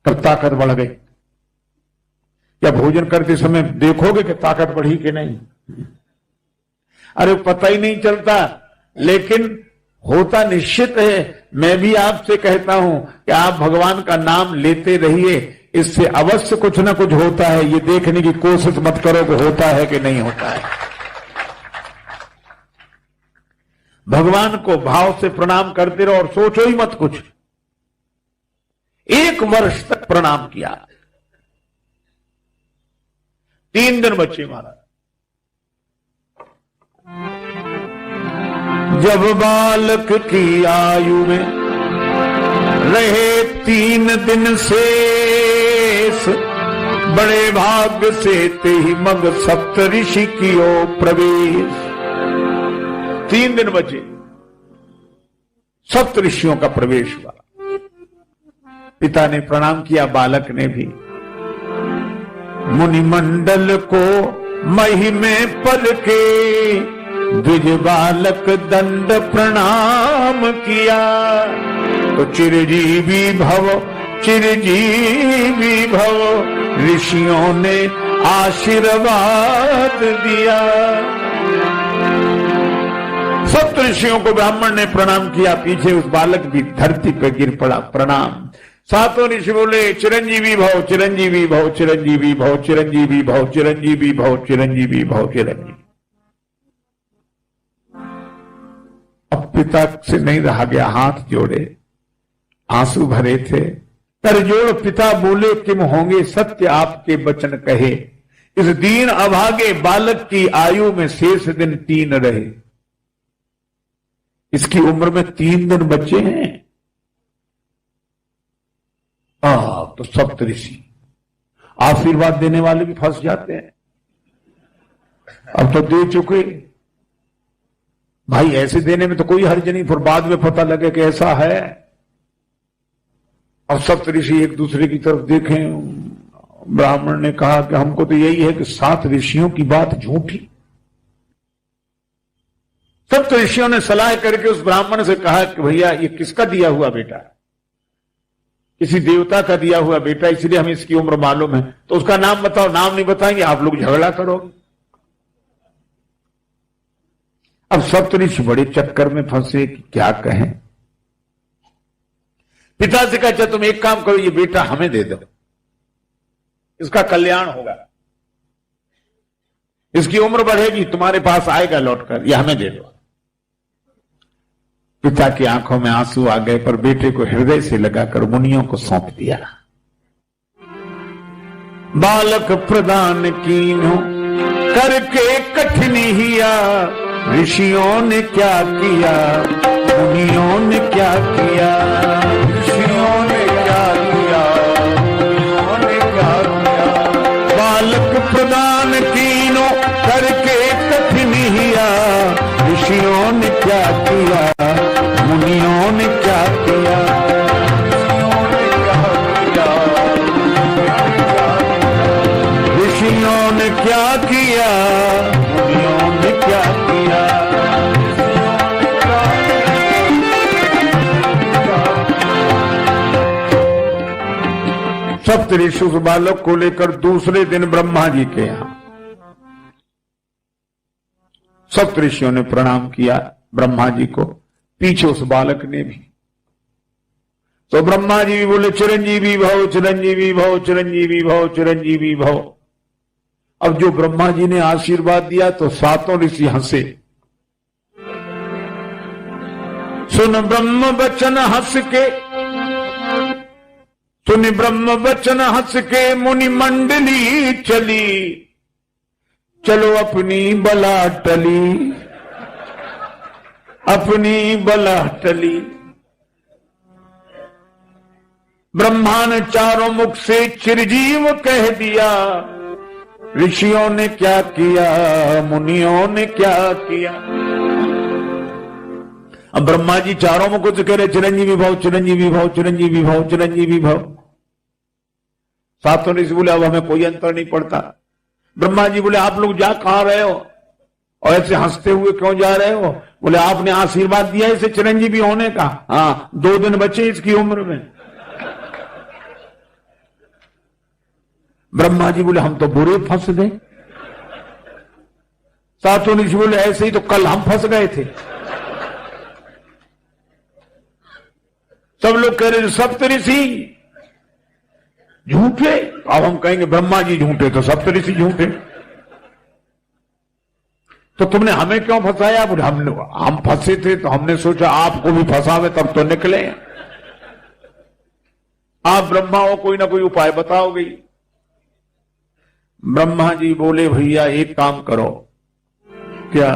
S1: कब ताकत बढ़ गई? क्या भोजन करते समय देखोगे कि ताकत बढ़ी कि नहीं? अरे पता ही नहीं चलता, लेकिन होता निश्चित है। मैं भी आपसे कहता हूं कि आप भगवान का नाम लेते रहिए, इससे अवश्य कुछ ना कुछ होता है। ये देखने की कोशिश मत करो कि होता है कि नहीं होता है। भगवान को भाव से प्रणाम करते रहो और सोचो ही मत कुछ। 1 वर्ष तक प्रणाम किया, 3 दिन बच्चे महाराज। जब बालक की आयु में रहे 3 दिन शेष, बड़े भाग्य से ते ही मग सप्त ऋषि कियो प्रवेश। 3 दिन बचे, सप्त ऋषियों का प्रवेश हुआ। पिता ने प्रणाम किया, बालक ने भी। मुनि मंडल को मही में पल के, द्विज बालक दंड प्रणाम किया। तो चिरजीवी भव चिरजीवी भव, ऋषियों ने आशीर्वाद दिया। सप्त ऋषियों को ब्राह्मण ने प्रणाम किया, पीछे उस बालक भी धरती पर गिर पड़ा, प्रणाम। सातों ऋषि बोले चिरंजीवी भव चिरंजीवी भव चिरंजीवी भव चिरंजीवी भव चिरंजीवी भव चिरंजीवी भव चिरंजीवी। अब पिता से नहीं रहा गया, हाथ जोड़े, आंसू भरे थे। कर जोड़ पिता बोले, किम होंगे सत्य आपके वचन कहे। इस दीन अभागे बालक की आयु में शेष दिन 3 रहे। इसकी उम्र में 3 दिन बच्चे हैं। तो सप्तऋषि आशीर्वाद देने वाले भी फंस जाते हैं। अब तो दे चुके भाई, ऐसे देने में तो कोई हर्ज नहीं, फिर बाद में पता लगे कि ऐसा है। अब सप्तऋषि एक दूसरे की तरफ देखें। ब्राह्मण ने कहा कि हमको तो यही है कि 7 ऋषियों की बात झूठी। सप्त ऋषियों ने सलाह करके उस ब्राह्मण से कहा कि भैया ये किसका दिया हुआ बेटा है? किसी देवता का दिया हुआ बेटा, इसलिए हमें इसकी उम्र मालूम है। तो उसका नाम बताओ। नाम नहीं बताएंगे आप लोग झगड़ा करोगे। अब सप्तऋषि बड़े चक्कर में फंसे कि क्या कहें। पिता से कहा तुम एक काम करो, ये बेटा हमें दे दो, इसका कल्याण होगा, इसकी उम्र बढ़ेगी, तुम्हारे पास आएगा लौटकर, ये हमें दे दो। पिता की आंखों में आंसू आ गए, पर बेटे को हृदय से लगाकर मुनियों को सौंप दिया। बालक प्रदान कीन्हो करके कठिन हिया, ऋषियों ने क्या किया, मुनियों ने क्या किया, ऋषियों ने क्या किया, मुनियों ने क्या किया। बालक प्रदान कीन्हो करके कठिन हिया, ऋषियों ने क्या किया, मुनियों ने क्या किया, ऋषियों ने क्या किया, मुनियों ने क्या किया। सप्तऋषि उस बालक को लेकर दूसरे दिन ब्रह्मा जी के यहां। सप्तऋषियों ने प्रणाम किया ब्रह्मा जी को, पीछे उस बालक ने भी। तो ब्रह्मा जी भी बोले चिरंजीवी भव, चिरंजीवी भव, चिरंजीवी भव, चिरंजीवी भव। अब जो ब्रह्मा जी ने आशीर्वाद दिया तो 7 ऋषि हंसे। सुन ब्रह्म वचन हंस के, सुन ब्रह्म वचन हंस के, मुनि मंडली चली, चलो अपनी बला टली, अपनी बला टली। ब्रह्मा ने चारों मुख से चिरजीव कह दिया, ऋषियों ने क्या किया, मुनियों ने क्या किया। अब ब्रह्मा जी चारों मुख से कह रहे चिरंजीवी भव, चिरंजीवी भव, चिरंजीवी भव, चिरंजीवी भव। 7 ऋषि बोले अब हमें कोई अंतर नहीं पड़ता। ब्रह्मा जी बोले आप लोग जा कहां रहे हो और ऐसे हंसते हुए क्यों जा रहे हो? बोले आपने आशीर्वाद दिया इसे चिरंजीवी होने का। हाँ, 2 दिन बचे इसकी उम्र में। ब्रह्मा जी बोले हम तो बुरे फंस गए। 7 ऋषि बोले ऐसे ही तो कल हम फंस गए थे। सब लोग कह रहे सप्तऋषि झूठे। अब हम कहेंगे ब्रह्मा जी झूठे तो सप्तऋषि झूठे। तो तुमने हमें क्यों फंसाया? बोले हम फंसे थे तो हमने सोचा आपको भी फंसावे तब तो निकले। आप ब्रह्मा हो, कोई ना कोई उपाय बताओगे। ब्रह्मा जी बोले भैया एक काम करो। क्या?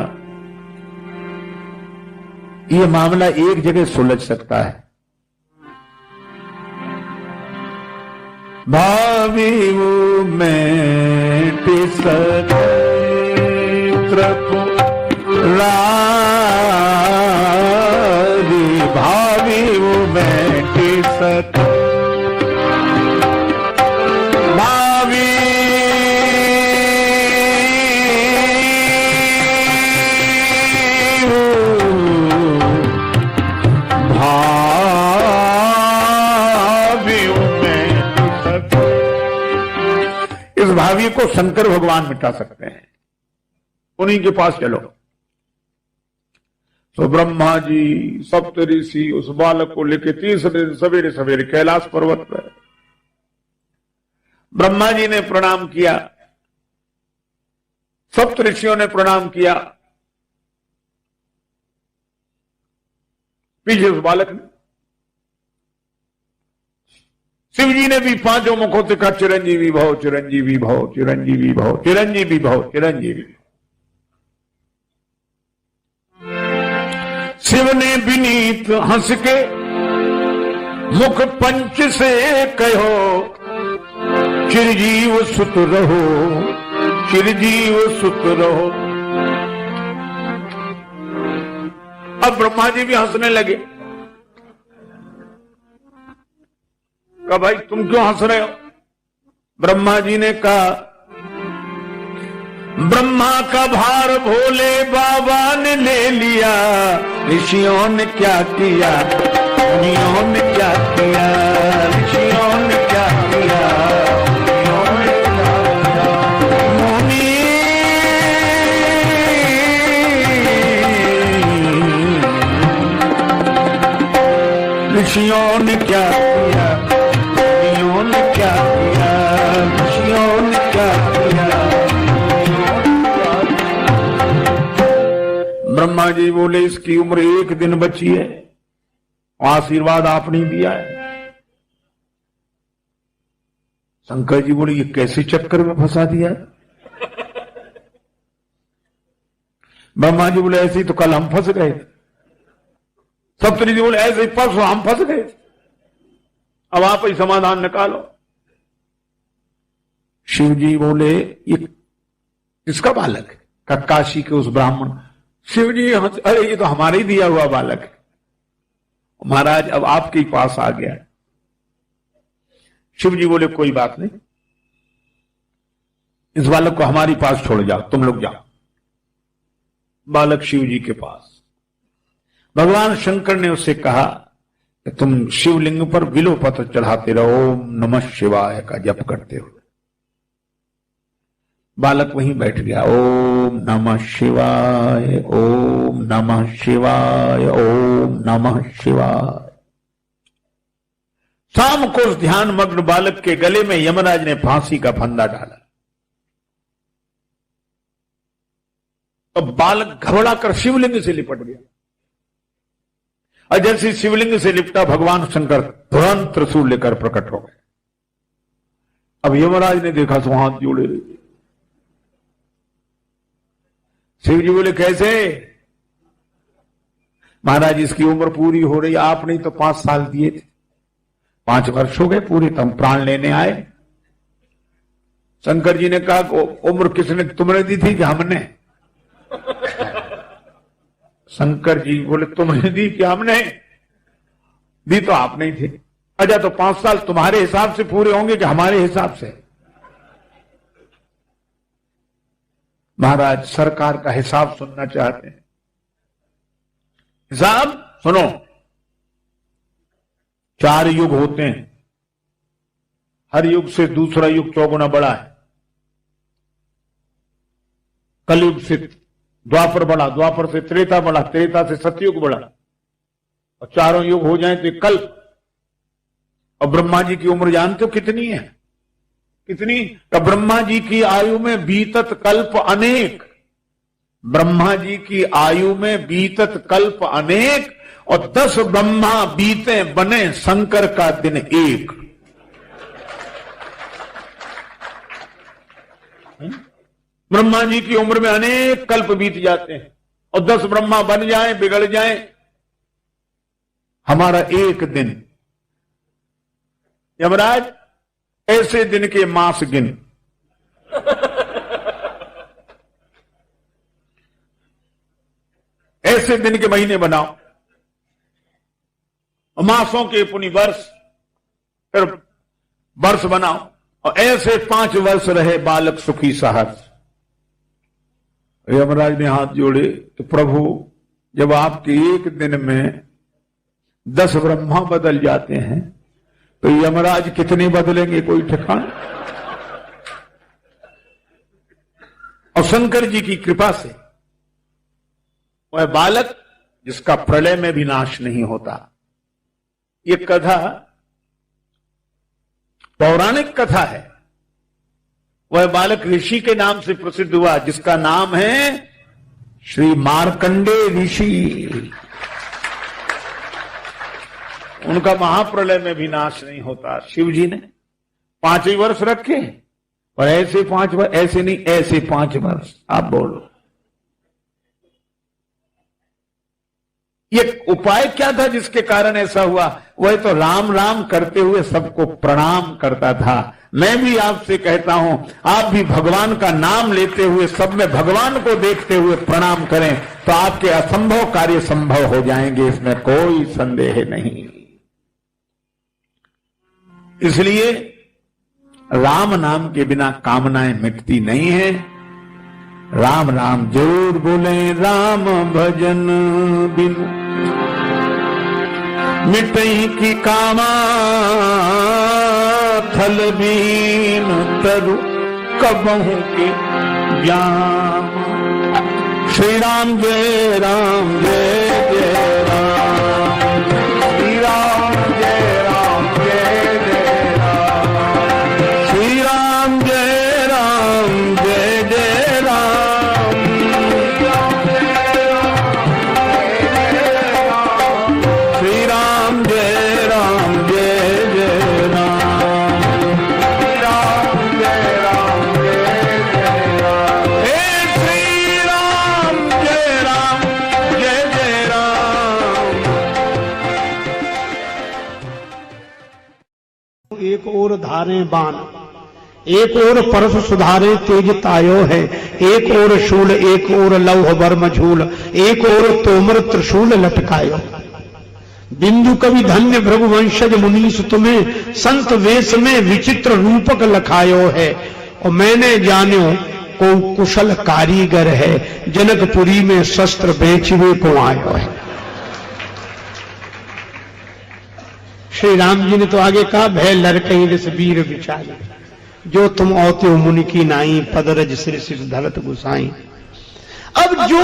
S1: ये मामला एक जगह सुलझ सकता है। भावी में सके भावी में सके भावी इस भावी को शंकर भगवान मिटा सकते हैं, उन्हीं के पास चलो। तो ब्रह्मा जी सप्तऋषि उस बालक को लेकर तीसरे दिन सवेरे सवेरे कैलाश पर्वत पर। ब्रह्मा जी ने प्रणाम किया, सप्तऋषियों ने प्रणाम किया, पीछे उस बालक ने। शिव जी ने भी 5 मुखों से कहा चिरंजीवी भव, चिरंजीवी भव, चिरंजीवी भव, चिरंजीवी भव, चिरंजीवी। शिव ने विनीत हंस के मुख पंच से कहो, चिरजीव सुत रहो, चिरजीव सुत रहो। अब ब्रह्मा जी भी हंसने लगे। कहा भाई तुम क्यों हंस रहे हो? ब्रह्मा जी ने कहा, ब्रह्मा का भार भोले बाबा ने ले लिया, ऋषियों ने क्या किया, मुनियों ने क्या किया, ऋषियों ने क्या किया, मुनियों ने क्या किया, मुनि ऋषियों ने क्या किया, मुनियों ने क्या किया, ऋषियों ने क्या किया। ब्रह्मा जी बोले इसकी उम्र 1 दिन बची है, आशीर्वाद आपने दिया है। शंकर जी बोले ये कैसे चक्कर में फंसा दिया? ब्रह्मा जी बोले ऐसे ही तो कल हम फंस गए। सप्तऋषि जी बोले ऐसे ही परसों हम फंस गए, अब आप ही समाधान निकालो। शिव जी बोले ये किसका बालक है? काशी के उस ब्राह्मण। शिव जी अरे ये तो हमारे ही दिया हुआ बालक है महाराज, अब आपके पास आ गया। शिव जी बोले कोई बात नहीं, इस बालक को हमारे पास छोड़ जाओ, तुम लोग जाओ। बालक शिव जी के पास। भगवान शंकर ने उससे कहा कि तुम शिवलिंग पर बिल्व पत्र चढ़ाते रहो, ओम नमः शिवाय का जप करते हो। बालक वहीं बैठ गया, ओम नमः शिवाय, ओम नमः शिवाय, ओम नमः शिवाय। शाम को उस ध्यान मग्न बालक के गले में यमराज ने फांसी का फंदा डाला। अब बालक घबरा कर शिवलिंग से लिपट गया, और जैसे शिवलिंग से लिपटा भगवान शंकर तुरंत त्रिशूल लेकर प्रकट हो गए। अब यमराज ने देखा तो हाथ जोड़े रहे। शिव जी बोले कैसे? महाराज इसकी उम्र पूरी हो रही, आपने तो 5 साल दिए थे, 5 वर्ष हो गए पूरे, तुम प्राण लेने आए। शंकर जी ने कहा उम्र किसने, तुमने दी थी कि हमने? शंकर जी बोले तुमने दी कि हमने? दी तो आपने ही थी। अच्छा तो 5 साल तुम्हारे हिसाब से पूरे होंगे कि हमारे हिसाब से? महाराज सरकार का हिसाब सुनना चाहते हैं। हिसाब सुनो। 4 युग होते हैं, हर युग से दूसरा युग 4 गुना बड़ा है। कलयुग से द्वापर बड़ा, द्वापर से त्रेता बड़ा, त्रेता से सतयुग बड़ा, और चारों युग हो जाए तो कल्प। और ब्रह्मा जी की उम्र जानते हो कितनी है? कितनी? तो ब्रह्मा जी की आयु में बीतत कल्प अनेक, ब्रह्मा जी की आयु में बीतत कल्प अनेक, और 10 ब्रह्मा बीते बने शंकर का दिन एक। ब्रह्मा जी की उम्र में अनेक कल्प बीत जाते हैं, और 10 ब्रह्मा बन जाए, बिगड़ जाए, हमारा एक दिन। यमराज ऐसे दिन के मास गिन। ऐसे दिन के महीने बनाओ, मासों के पुनि वर्ष, फिर वर्ष बनाओ, और ऐसे 5 वर्ष रहे बालक सुखी सहर्ष। यमराज ने हाथ जोड़े तो प्रभु जब आपके एक दिन में 10 ब्रह्मा बदल जाते हैं तो यमराज कितने बदलेंगे, कोई ठिकाना? और शंकर जी की कृपा से वह बालक जिसका प्रलय में भी नाश नहीं होता। ये कथा पौराणिक कथा है। वह बालक ऋषि के नाम से प्रसिद्ध हुआ, जिसका नाम है श्री मार्कंडेय ऋषि। उनका महाप्रलय में भी नाश नहीं होता। शिव जी ने 5 ही वर्ष रखे, और ऐसे 5 वर्ष, ऐसे नहीं, ऐसे 5 वर्ष। आप बोलो। ये उपाय क्या था जिसके कारण ऐसा हुआ? वह तो राम राम करते हुए सबको प्रणाम करता था। मैं भी आपसे कहता हूं, आप भी भगवान का नाम लेते हुए सब में भगवान को देखते हुए प्रणाम करें तो आपके असंभव कार्य संभव हो जाएंगे, इसमें कोई संदेह नहीं। इसलिए राम नाम के बिना कामनाएं मिटती नहीं है। राम राम जरूर बोले, राम भजन बिन मिटई की कामा, थल बीन तरु कबहू के ज्ञान। श्री राम जय राम जय जय राम, श्री राम जय राम जय जय राम, श्री राम जय राम जय जय राम, श्री राम जय राम जय जय राम, श्री राम जय राम जय जय राम, हे श्री राम जय राम।
S2: एक ओर धारे बाण, एक ओर परस सुधारे तेज तायो है, एक ओर शूल, एक ओर लौह बर्म झूल, एक ओर तोमर त्रिशूल लटकायो। बिंदु कवि धन्य भृगुवंशज मुनीस तुम्हें, संत वेश में विचित्र रूपक लखायो है। और मैंने जानो को कुशल कारीगर है, जनकपुरी में शस्त्र बेचवे को आयो है। श्री राम जी ने तो आगे कहा, भय लड़कई रिस वीर विचारी, जो तुम औते मुनि की नाई, पदरज सिर सिर धरत गुसाई। अब जो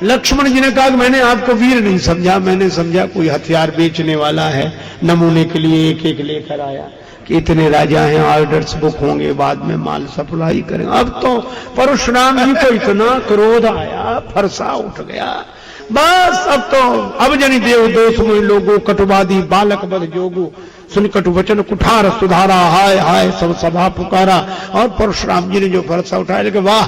S2: लक्ष्मण जी ने कहा कि मैंने आपको वीर नहीं समझा, मैंने समझा कोई हथियार बेचने वाला है, नमूने के लिए एक एक लेकर आया कि इतने राजा हैं, ऑर्डर्स बुक होंगे, बाद में माल सप्लाई करेंगे। अब तो परशुराम जी को इतना क्रोध आया, फरसा उठ गया, बस अब तो अब जनि देव दोष मोहि लोगो, कटुवादी बालक बध जोगु, सुन कटु वचन कुठार सुधारा, हाय हाय सब सभा पुकारा। और परशुराम जी ने जो फरसा उठाया, लेकिन वाह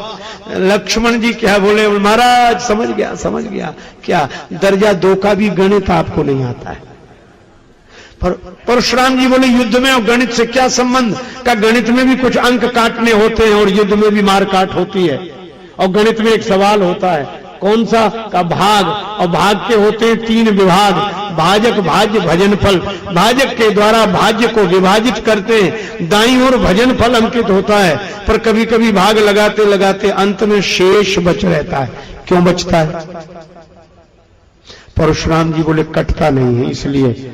S2: लक्ष्मण जी क्या बोले, महाराज समझ गया क्या दर्जा दो का भी गणित आपको नहीं आता है। परशुराम जी बोले, युद्ध में और गणित से क्या संबंध? का गणित में भी कुछ अंक काटने होते हैं और युद्ध में भी मार काट होती है। और गणित में एक सवाल होता है, कौन सा? का भाग, और भाग के होते हैं 3 विभाग, भाजक भाज्य भजन फल। भाजक के द्वारा भाज्य को विभाजित करते हैं, दाईं ओर भजन फल अंकित होता है, पर कभी कभी भाग लगाते लगाते अंत में शेष बच रहता है। क्यों बचता है? परशुराम जी बोले कटता नहीं है इसलिए।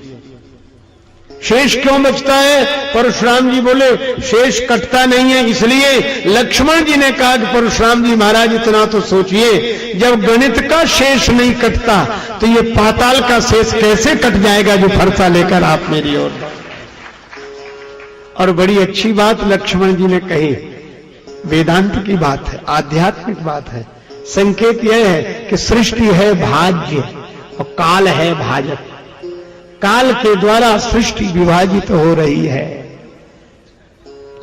S2: शेष क्यों बचता है? परशुराम जी बोले शेष कटता नहीं है इसलिए। लक्ष्मण जी ने कहा कि परशुराम जी महाराज इतना तो सोचिए, जब गणित का शेष नहीं कटता तो ये पाताल का शेष कैसे कट जाएगा जो फरसा लेकर आप मेरी ओर। और बड़ी अच्छी बात लक्ष्मण जी ने कही, वेदांत की बात है, आध्यात्मिक बात है। संकेत यह है कि सृष्टि है भाज्य और काल है भाजक। काल के द्वारा सृष्टि विभाजित हो रही है,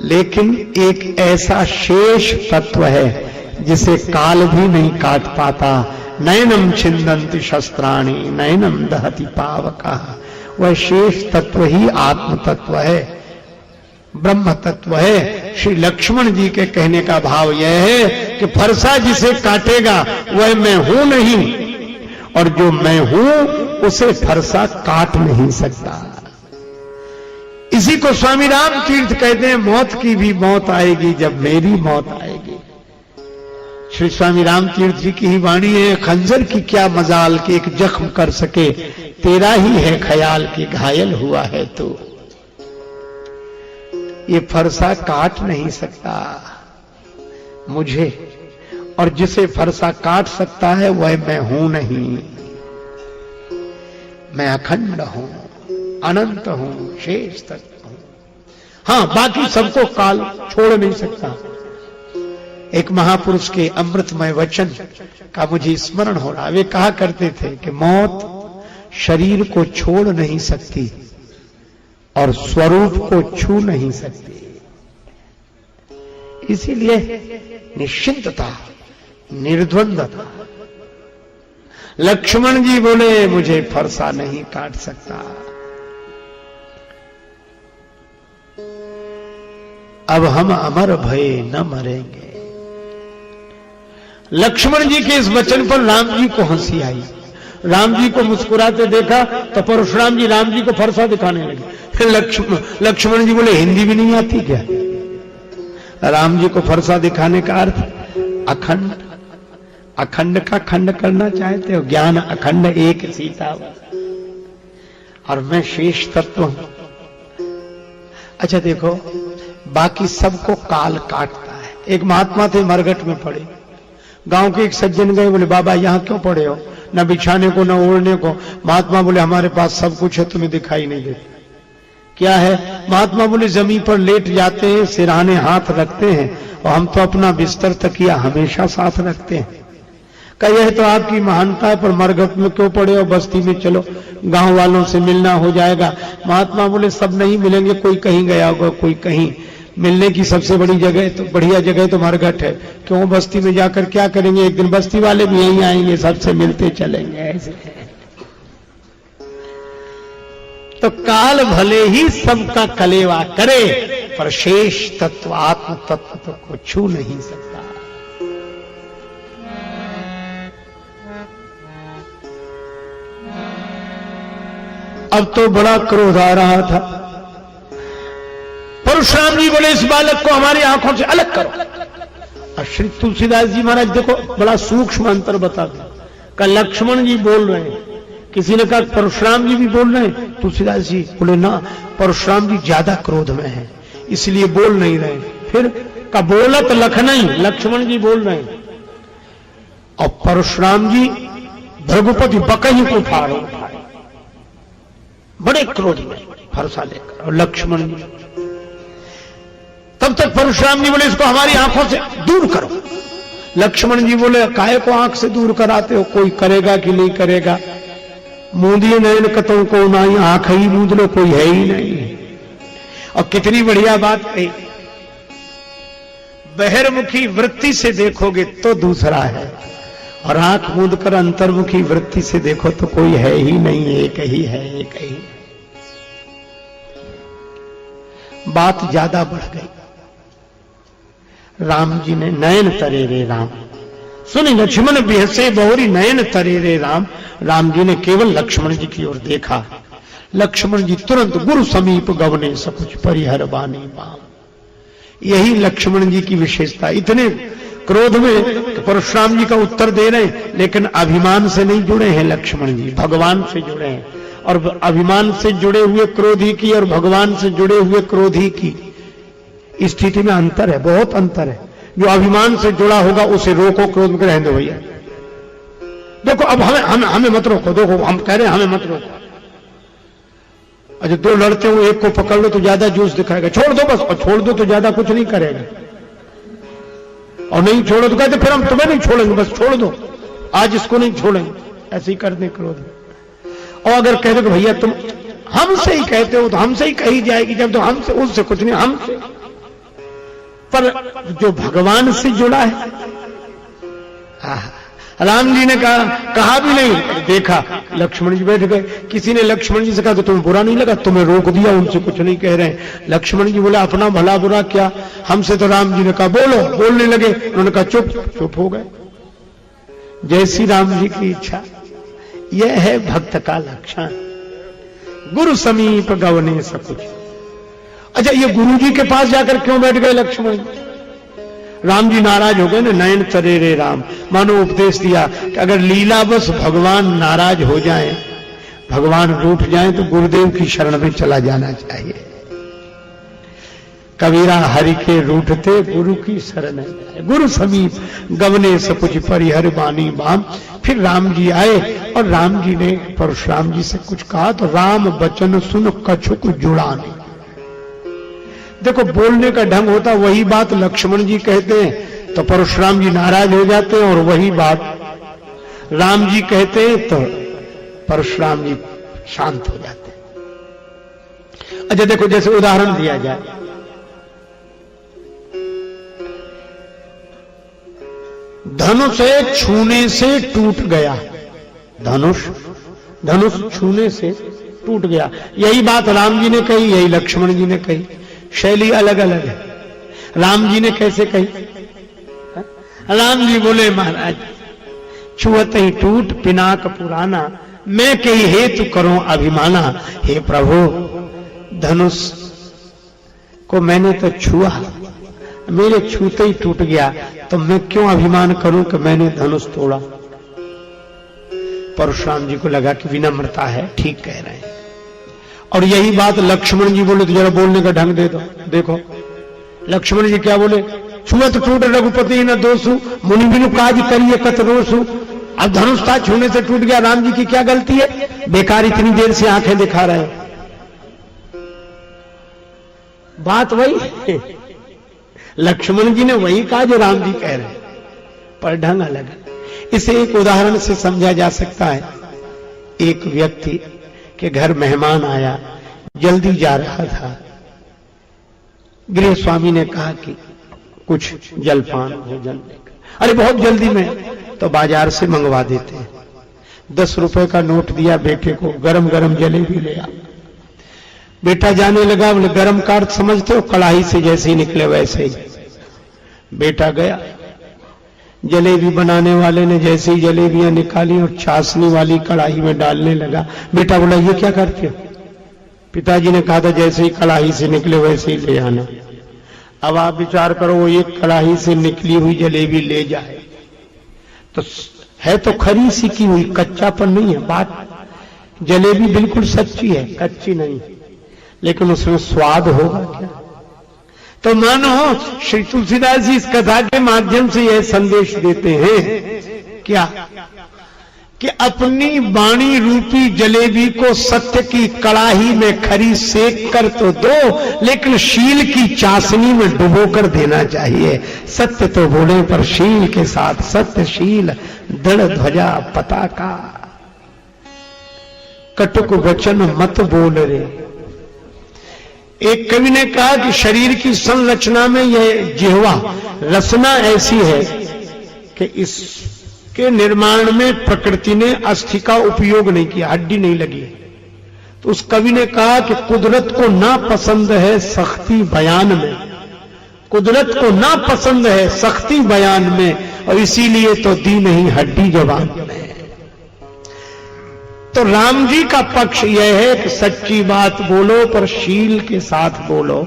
S2: लेकिन एक ऐसा शेष तत्व है जिसे काल भी नहीं काट पाता। नयनम छिंदन्ति शस्त्राणि नयनम दहति पावकः। वह शेष तत्व ही आत्म तत्व है, ब्रह्म तत्व है। श्री लक्ष्मण जी के कहने का भाव यह है कि फरसा जिसे काटेगा वह मैं हूं नहीं, और जो मैं हूं उसे फरसा काट नहीं सकता। इसी को स्वामी राम तीर्थ कहते हैं, मौत की भी मौत आएगी जब मेरी मौत आएगी। श्री स्वामी राम तीर्थ जी की ही वाणी है, खंजर की क्या मजाल कि एक जख्म कर सके, तेरा ही है ख्याल कि घायल हुआ है तू। ये फरसा काट नहीं सकता मुझे, और जिसे फरसा काट सकता है वह मैं हूं नहीं। मैं अखंड हूं, अनंत हूं, शेष तत्व हूं। हां, बाकी सबको काल छोड़ नहीं सकता। एक महापुरुष के अमृतमय वचन का मुझे स्मरण हो रहा। वे कहा करते थे कि मौत शरीर को छोड़ नहीं सकती और स्वरूप को छू नहीं सकती, इसीलिए निश्चिंतता, निर्द्वंदता। लक्ष्मण जी बोले मुझे फरसा नहीं काट सकता, अब हम अमर भय न मरेंगे। लक्ष्मण जी के इस वचन पर राम जी को हंसी आई। राम जी को मुस्कुराते देखा तो परशुराम जी राम जी को फरसा दिखाने लगे। फिर लक्ष्मण जी बोले हिंदी भी नहीं आती क्या? राम जी को फरसा दिखाने का अर्थ अखंड, अखंड का खंड करना चाहते हो। ज्ञान अखंड एक सीता और मैं शेष तत्व हूं। अच्छा देखो, बाकी सबको काल काटता है। एक महात्मा थे, मरघट में पड़े। गांव के एक सज्जन गए, बोले बाबा यहां क्यों पड़े हो? न बिछाने को न ओढ़ने को। महात्मा बोले हमारे पास सब कुछ है, तुम्हें दिखाई नहीं देता। क्या है? महात्मा बोले जमीन पर लेट जाते हैं, सिरहाने हाथ रखते हैं, और हम तो अपना बिस्तर तकिया हमेशा साथ रखते हैं। कहा यह तो आपकी महानता है, पर मरघट में क्यों पड़े हो? बस्ती में चलो, गांव वालों से मिलना हो जाएगा। महात्मा बोले सब नहीं मिलेंगे, कोई कहीं गया होगा, कोई कहीं। मिलने की सबसे बड़ी जगह तो बढ़िया जगह तो मरघट है। क्यों बस्ती में जाकर क्या करेंगे? एक दिन बस्ती वाले भी यहीं आएंगे, सबसे मिलते चलेंगे। ऐसे तो काल भले ही सबका कलेवा करे, पर शेष तत्व आत्म तत्व को छू नहीं सकता। अब तो बड़ा क्रोध आ रहा था। परशुराम जी बोले इस बालक को हमारी आंखों से अलग करो। और श्री तुलसीदास जी महाराज देखो बड़ा सूक्ष्म अंतर बता दो। का लक्ष्मण जी बोल रहे हैं, किसी ने कहा परशुराम जी भी बोल रहे हैं। तुलसीदास जी बोले ना, परशुराम जी ज्यादा क्रोध में हैं, इसलिए बोल नहीं रहे। फिर का बोलत लखनऊ, लक्ष्मण जी बोल रहे हैं, और परशुराम जी भृगुपति बकही को फाड़ो उठाए, बड़े क्रोध में फरसा लेकर। और लक्ष्मण जी तब तक परशुराम जी बोले इसको हमारी आंखों से दूर करो। लक्ष्मण जी बोले काहे को आंख से दूर कराते हो? कोई करेगा कि नहीं करेगा? मूंदिए नयन कतों को नाई, आंख ही मूंद लो, कोई है ही नहीं। और कितनी बढ़िया बात कही, बहिर्मुखी वृत्ति से देखोगे तो दूसरा है, और आंख मूंद कर अंतर्मुखी वृत्ति से देखो तो कोई है ही नहीं, एक ही है, एक ही। बात ज्यादा बढ़ गई। राम जी ने नयन तरे रे राम सुनी, लक्ष्मण बिहसे बहुरी नयन तरे रे राम। राम जी ने केवल लक्ष्मण जी की ओर देखा। लक्ष्मण जी तुरंत गुरु समीप गवने सकुच परिहर बानी बाम। यही लक्ष्मण जी की विशेषता। इतने क्रोध में परशुराम जी का उत्तर दे रहे हैं, लेकिन अभिमान से नहीं जुड़े हैं लक्ष्मण जी, भगवान से जुड़े हैं। और अभिमान से जुड़े हुए क्रोधी की और भगवान से जुड़े हुए क्रोधी की स्थिति में अंतर है, बहुत अंतर है। जो अभिमान से जुड़ा होगा उसे रोको, क्रोध में रहने दो भैया, देखो अब हमें मत रोको, देखो हम कह रहे हैं हमें मत रोको। अच्छा दो लड़ते हो, एक को पकड़ लो तो ज्यादा जोश दिखाएगा, छोड़ दो बस, और छोड़ दो तो ज्यादा कुछ नहीं करेगा। और नहीं छोड़ो तो कहते फिर हम तुम्हें नहीं छोड़ेंगे, बस छोड़ दो, आज इसको नहीं छोड़ेंगे। ऐसे ही करते क्रोध। और अगर कह दो कि भैया तुम हमसे ही कहते हो तो हमसे ही कही जाएगी, जब तो हमसे, उससे कुछ नहीं, हमसे। पर जो भगवान से जुड़ा है, राम जी ने कहा भी नहीं, देखा लक्ष्मण जी बैठ गए। किसी ने लक्ष्मण जी से कहा तो तुम्हें बुरा नहीं लगा? तुम्हें रोक दिया, उनसे कुछ नहीं कह रहे हैं। लक्ष्मण जी बोले अपना भला बुरा क्या, हमसे तो राम जी ने कहा बोलो, बोलने लगे। उन्होंने कहा चुप, चुप हो गए। जैसी राम जी की इच्छा। यह है भक्त का लक्षण, गुरु समीप गवने सकुच। अच्छा ये गुरु जी के पास जाकर क्यों बैठ गए लक्ष्मण? राम जी नाराज हो गए ना, नयन तरे रे राम, मानो उपदेश दिया कि अगर लीला बस भगवान नाराज हो जाएं, भगवान रूठ जाएं, तो गुरुदेव की शरण में चला जाना चाहिए। कबीरा हरि के रूठते गुरु की शरण है, गुरु समीप गवने सकुच परिहर बानी बाम। फिर राम जी आए और राम जी ने परशुराम जी से कुछ कहा तो राम बचन सुन कछुक जुड़ाने। देखो बोलने का ढंग होता, वही बात लक्ष्मण जी कहते हैं तो परशुराम जी नाराज हो जाते हैं, और वही बात राम जी कहते हैं तो परशुराम जी शांत हो जाते हैं। अच्छा देखो जैसे उदाहरण दिया जाए, धनुष छूने से टूट गया, धनुष छूने से टूट गया। यही बात राम जी ने कही, यही लक्ष्मण जी ने कही, शैली अलग अलग है। राम जी ने कैसे कही? राम जी बोले महाराज छुअत ही टूट पिनाक पुराना, मैं कही हेतु करो अभिमाना। हे प्रभु धनुष को मैंने तो छुआ, मेरे छूते ही टूट गया, तो मैं क्यों अभिमान करूं कि मैंने धनुष तोड़ा। परशुराम जी को लगा कि विनम्रता है, ठीक कह रहे हैं। और यही बात लक्ष्मण जी बोले तो जरा बोलने का ढंग दे दो। देखो लक्ष्मण जी क्या बोले, छुअत टूट रघुपति न दोषु, मुनि बिनु काज करिए कत रोषु। अब धनुष था, छूने से टूट गया, राम जी की क्या गलती है? बेकार इतनी देर से आंखें दिखा रहे हैं। बात वही लक्ष्मण जी ने वही कहा जो राम जी कह रहे हैं, पर ढंग अलग है। इसे एक उदाहरण से समझा जा सकता है। एक व्यक्ति के घर मेहमान आया, जल्दी जा रहा था। गृह स्वामी ने कहा कि कुछ जलपान भोजन लेकर, अरे बहुत जल्दी में, तो बाजार से मंगवा देते हैं। 10 रुपए का नोट दिया बेटे को, गरम गरम जलेबी ले आ। बेटा जाने लगा, बोले गरम का अर्थ समझते हो? कढ़ाई से जैसे ही निकले वैसे ही। बेटा गया, जलेबी बनाने वाले ने जैसे ही जलेबियां निकाली और चाशनी वाली कढ़ाई में डालने लगा। बेटा बोला ये क्या करते हो? पिताजी ने कहा था जैसे ही कढ़ाई से निकले वैसे ही ले आना। अब आप विचार करो, वो एक कढ़ाई से निकली हुई जलेबी ले जाए तो है तो खरी सी की हुई, कच्चापन नहीं है। बात जलेबी बिल्कुल सच्ची है, कच्ची नहीं, लेकिन उसमें स्वाद होगा क्या? तो मानो श्री तुलसीदास जी इस कथा के माध्यम से यह संदेश देते हैं क्या, कि अपनी वाणी रूपी जलेबी को सत्य की कड़ाही में खरी सेक कर तो दो, लेकिन शील की चाशनी में डुबो कर देना चाहिए। सत्य तो बोले पर शील के साथ, सत्यशील दृढ़ ध्वजा पताका, कटुक वचन मत बोल रे। एक कवि ने कहा कि शरीर की संरचना में यह जिह्वा रचना ऐसी है कि इसके निर्माण में प्रकृति ने अस्थि का उपयोग नहीं किया, हड्डी नहीं लगी। तो उस कवि ने कहा कि कुदरत को ना पसंद है सख्ती बयान में, कुदरत को ना पसंद है सख्ती बयान में, और इसीलिए तो दी नहीं हड्डी जवान में। तो राम जी का पक्ष यह है कि सच्ची बात बोलो पर शील के साथ बोलो।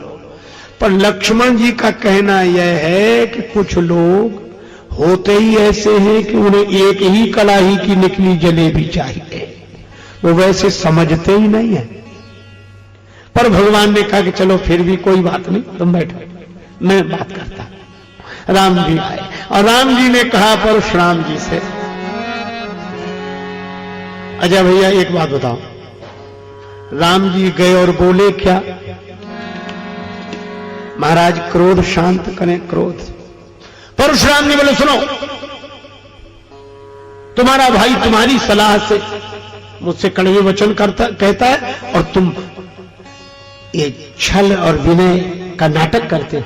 S2: पर लक्ष्मण जी का कहना यह है कि कुछ लोग होते ही ऐसे हैं कि उन्हें एक ही कड़ाही की निकली जलेबी चाहिए, वो वैसे समझते ही नहीं है। पर भगवान ने कहा कि चलो फिर भी कोई बात नहीं, तुम बैठो, मैं बात करता। राम जी आए और राम जी ने कहा परशुराम जी से, अच्छा भैया एक बात बताओ। राम जी गए और बोले क्या? महाराज क्रोध शांत करें, क्रोध। परशुराम जी बोले सुनो, तुम्हारा भाई तुम्हारी सलाह से मुझसे कड़वे वचन कहता है और तुम ये छल और विनय का नाटक करते हो।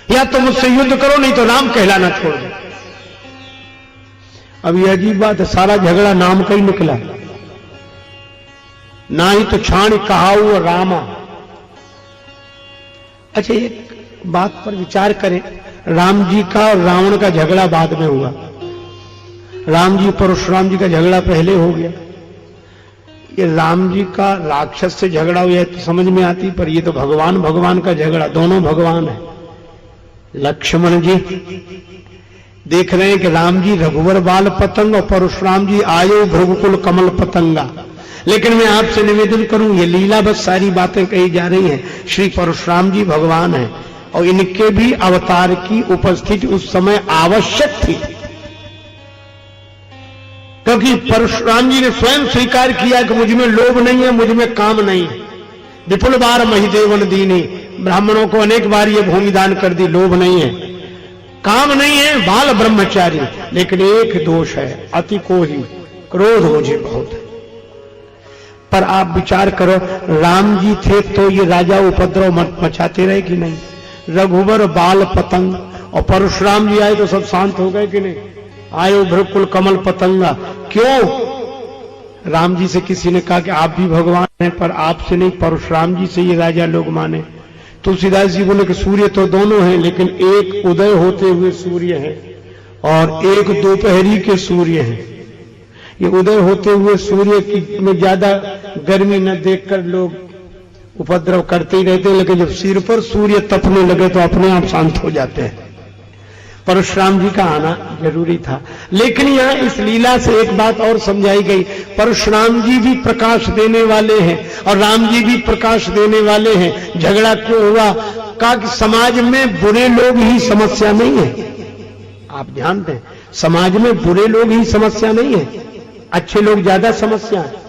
S2: या तो मुझसे युद्ध करो, नहीं तो राम कहलाना छोड़ दो। अब यह अजीब बात है, सारा झगड़ा नाम का ही निकला, ना ही तो छाण कहाऊ और रामा। अच्छा एक बात पर विचार करें, राम जी का और रावण का झगड़ा बाद में हुआ, राम जी परशुराम जी का झगड़ा पहले हो गया। ये राम जी का राक्षस से झगड़ा हुआ तो समझ में आती, पर ये तो भगवान भगवान का झगड़ा, दोनों भगवान है। लक्ष्मण जी देख रहे हैं कि राम जी रघुवर बाल पतंग और परशुराम जी आयो भृगुकुल कमल पतंगा। लेकिन मैं आपसे निवेदन करूं, ये लीला बस सारी बातें कही जा रही हैं। श्री परशुराम जी भगवान हैं और इनके भी अवतार की उपस्थिति उस समय आवश्यक थी, क्योंकि परशुराम जी ने स्वयं स्वीकार किया कि मुझ में लोभ नहीं है, मुझ में काम नहीं है। विपुल बार महिदेवन दीनी, ब्राह्मणों को अनेक बार ये भूमि दान कर दी, लोभ नहीं है, काम नहीं है, बाल ब्रह्मचारी। लेकिन एक दोष है, अति को ही क्रोध मुझे बहुत है। पर आप विचार करो, राम जी थे तो ये राजा उपद्रव मचाते रहे कि नहीं? रघुवर बाल पतंग, और परशुराम जी आए तो सब शांत हो गए कि नहीं? आयो भ्रकुल कमल पतंगा। क्यों? राम जी से किसी ने कहा कि आप भी भगवान हैं, पर आपसे नहीं, परशुराम जी से ये राजा लोग माने। तुलसीदास जी बोले कि सूर्य तो दोनों हैं, लेकिन एक उदय होते हुए सूर्य है और एक दोपहरी के सूर्य हैं। ये उदय होते हुए सूर्य की में ज्यादा गर्मी न देखकर लोग उपद्रव करते ही रहते हैं, लेकिन जब सिर पर सूर्य तपने लगे तो अपने आप शांत हो जाते हैं। परशुराम जी का आना जरूरी था। लेकिन यहां इस लीला से एक बात और समझाई गई, परशुराम जी भी प्रकाश देने वाले हैं और राम जी भी प्रकाश देने वाले हैं। झगड़ा क्यों हुआ? कहा कि समाज में बुरे लोग ही समस्या नहीं है। आप ध्यान दें, समाज में बुरे लोग ही समस्या नहीं है, अच्छे लोग ज्यादा समस्या है।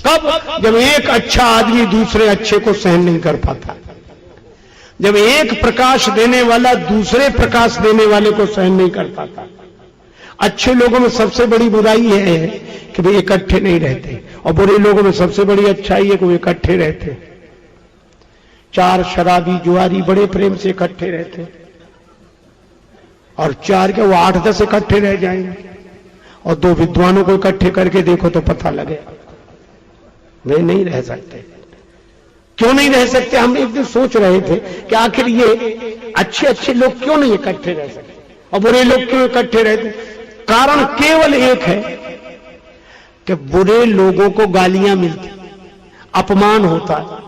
S2: कब? जब एक अच्छा आदमी दूसरे अच्छे को सहन नहीं कर पाता, जब एक प्रकाश देने वाला दूसरे प्रकाश देने वाले को सहन नहीं कर पाता। अच्छे लोगों में सबसे बड़ी बुराई है कि वे इकट्ठे नहीं रहते, और बुरे लोगों में सबसे बड़ी अच्छाई है कि वे इकट्ठे रहते। 4 शराबी जुआरी बड़े प्रेम से इकट्ठे रहते, और 4 के वो 8-10 इकट्ठे रह जाएंगे, और 2 विद्वानों को इकट्ठे करके देखो तो पता लगे वे नहीं रह सकते। क्यों नहीं रह सकते? हम एक दिन सोच रहे थे कि आखिर ये अच्छे अच्छे लोग क्यों नहीं इकट्ठे रह सकते और बुरे लोग क्यों इकट्ठे रहते? कारण केवल एक है कि बुरे लोगों को गालियां मिलती, अपमान होता है,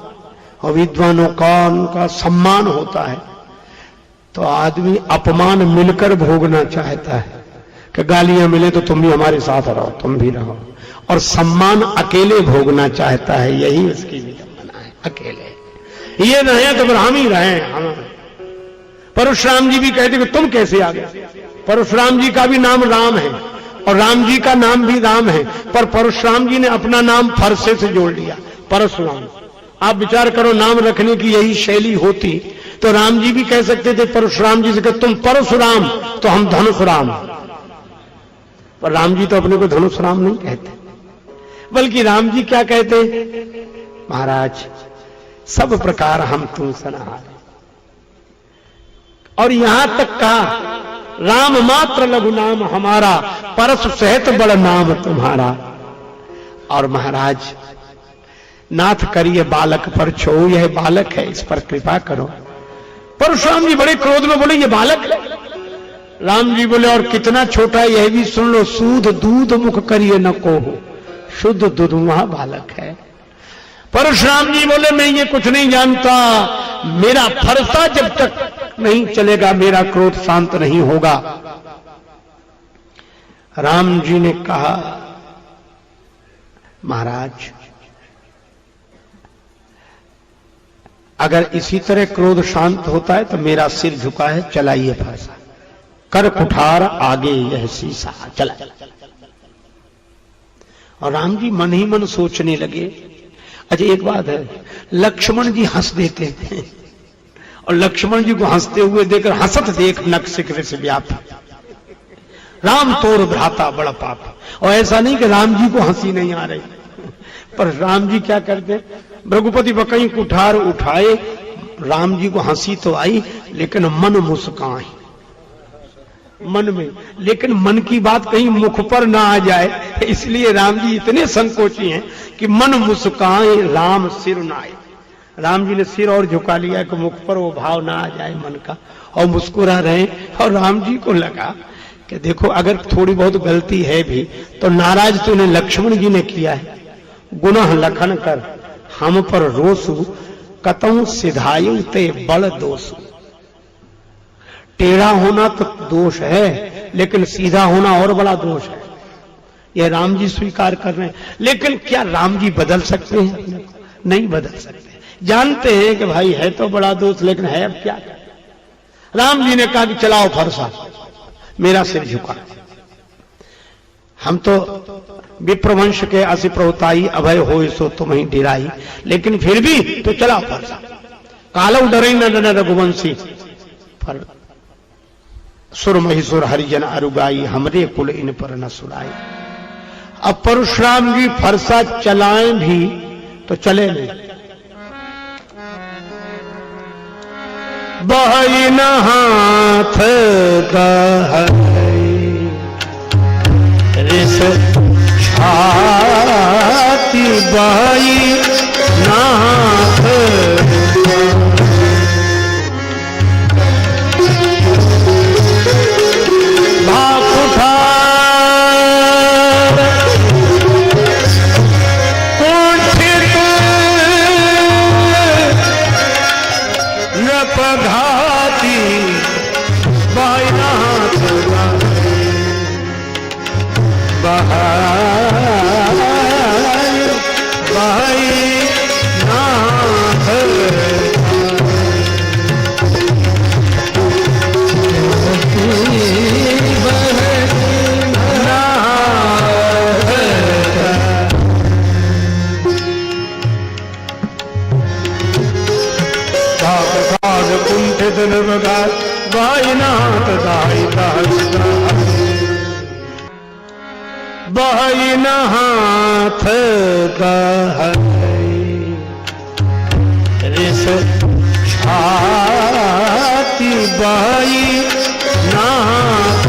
S2: और विद्वानों का उनका सम्मान होता है। तो आदमी अपमान मिलकर भोगना चाहता है कि गालियां मिले तो तुम भी हमारे साथ रहो, तुम भी रहो, और सम्मान अकेले भोगना चाहता है। यही उसकी विडंबना है, अकेले। ये रहे तो फिर हम ही रहे। हम परशुराम जी भी कहते कि तुम कैसे आ गए? परशुराम जी का भी नाम राम है और राम जी का नाम भी राम है, पर परशुराम जी ने अपना नाम फरसे से जोड़ लिया, परशुराम। आप विचार करो, नाम रखने की यही शैली होती तो राम जी भी कह सकते थे परशुराम जी से कि तुम परशुराम तो हम धनुषराम। पर राम जी तो अपने को धनुषराम नहीं कहते, बल्कि राम जी क्या कहते? महाराज सब प्रकार हम तुम सनहार। और यहां तक कहा, राम मात्र लघु नाम हमारा, परसु सहित बड़ नाम तुम्हारा। और महाराज नाथ करिए बालक पर छो, यह बालक है, इस पर कृपा करो। परशुराम जी बड़े क्रोध में बोले, ये बालक है? राम जी बोले, और कितना छोटा है यह भी सुन लो, सूद दूध मुख करिए न को हो, शुद्ध दुधुआ बालक है। परशुराम जी बोले, मैं ये कुछ नहीं जानता, मेरा फरसा जब तक नहीं चलेगा मेरा क्रोध शांत नहीं होगा। राम जी ने कहा, महाराज अगर इसी तरह क्रोध शांत होता है तो मेरा सिर झुका है, चलाइए फरसा। कर कुठार आगे यह शीशा, चला। और राम जी मन ही मन सोचने लगे। अच्छा एक बात है, लक्ष्मण जी हंस देते थे, और लक्ष्मण जी को हंसते हुए देखकर हंसत देख नक शिखर से व्याप, राम तोर भ्राता बड़ा पाप। और ऐसा नहीं कि राम जी को हंसी नहीं आ रही, पर राम जी क्या करते? भृगुपति बकई कुठार उठाए, राम जी को हंसी तो आई लेकिन मन मुस्काए मन में, लेकिन मन की बात कहीं मुख पर ना आ जाए, इसलिए राम जी इतने संकोची हैं कि मन मुस्काए राम सिर नाए। राम जी ने सिर और झुका लिया कि मुख पर वो भाव ना आ जाए मन का, और मुस्कुरा रहे। और राम जी को लगा कि देखो अगर थोड़ी बहुत गलती है भी तो नाराज तो इन्हें लक्ष्मण जी ने किया है, गुनाह लखन कर हम पर रोसु, कतऊ सिधायु ते बड़ दोषु। टेढ़ा होना तो दोष है, लेकिन सीधा होना और बड़ा दोष है। यह राम जी स्वीकार कर रहे हैं, लेकिन क्या राम जी बदल सकते हैं अपने को? नहीं बदल सकते। जानते हैं कि भाई है तो बड़ा दोष, लेकिन है अब क्या करें? राम जी ने कहा कि चलाओ फरसा, मेरा सिर झुका। हम तो विप्रवंश के असि प्रवताई, अभय हो सो तुम ही डिराई, लेकिन फिर भी तो चला फरसा। कालव डरे न रघुवंशी, पर सुर महिसुर हरिजन अरुगाई, हमरे कुल इन पर न सुराई। अब परशुराम जी फरसा चलाएं भी तो चले नहीं। बहई न हाथ दहई छाती बाई नाथ घाती बाईनाथ कुंठित निर्वगात बाईनाथ दाई बाईनाथ रिस छाती बाई नाथ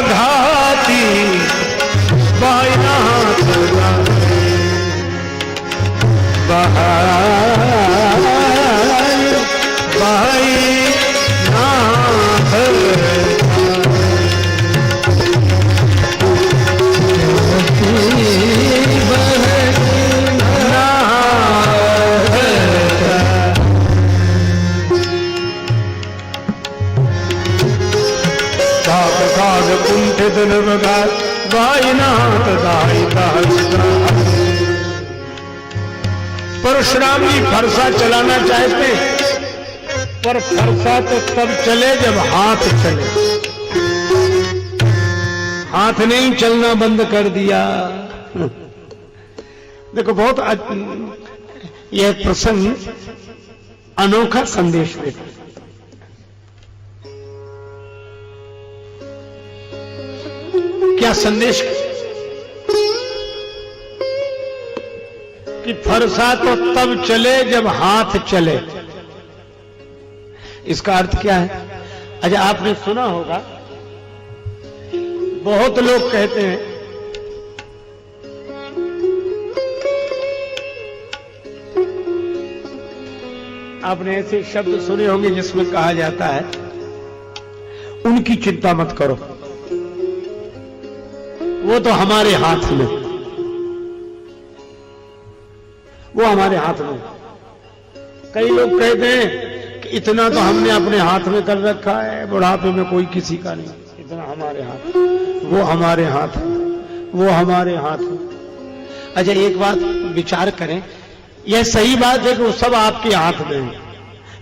S2: घाती बाईनाथ कुंठित निर्वगात बाईनाथ दाई परशुराम जी फरसा चलाना चाहते, पर फरसा तो तब चले जब हाथ चले। हाथ नहीं चलना बंद कर दिया। देखो बहुत यह प्रसंग अनोखा संदेश देता। क्या संदेश कि फरसा तो तब चले जब हाथ चले। इसका अर्थ क्या है? अच्छा, आपने सुना होगा, बहुत लोग कहते हैं आपने ऐसे शब्द सुने होंगे जिसमें कहा जाता है उनकी चिंता मत करो, वो तो हमारे हाथ में, वो हमारे हाथ में। कई लोग कहते हैं कि इतना तो हमने अपने हाथ में कर रखा है, बुढ़ापे में कोई किसी का नहीं, इतना हमारे हाथ। वो हमारे हाथ है, वो हमारे हाथ है। अच्छा, एक बात विचार करें, यह सही बात है कि वो सब आपके हाथ में है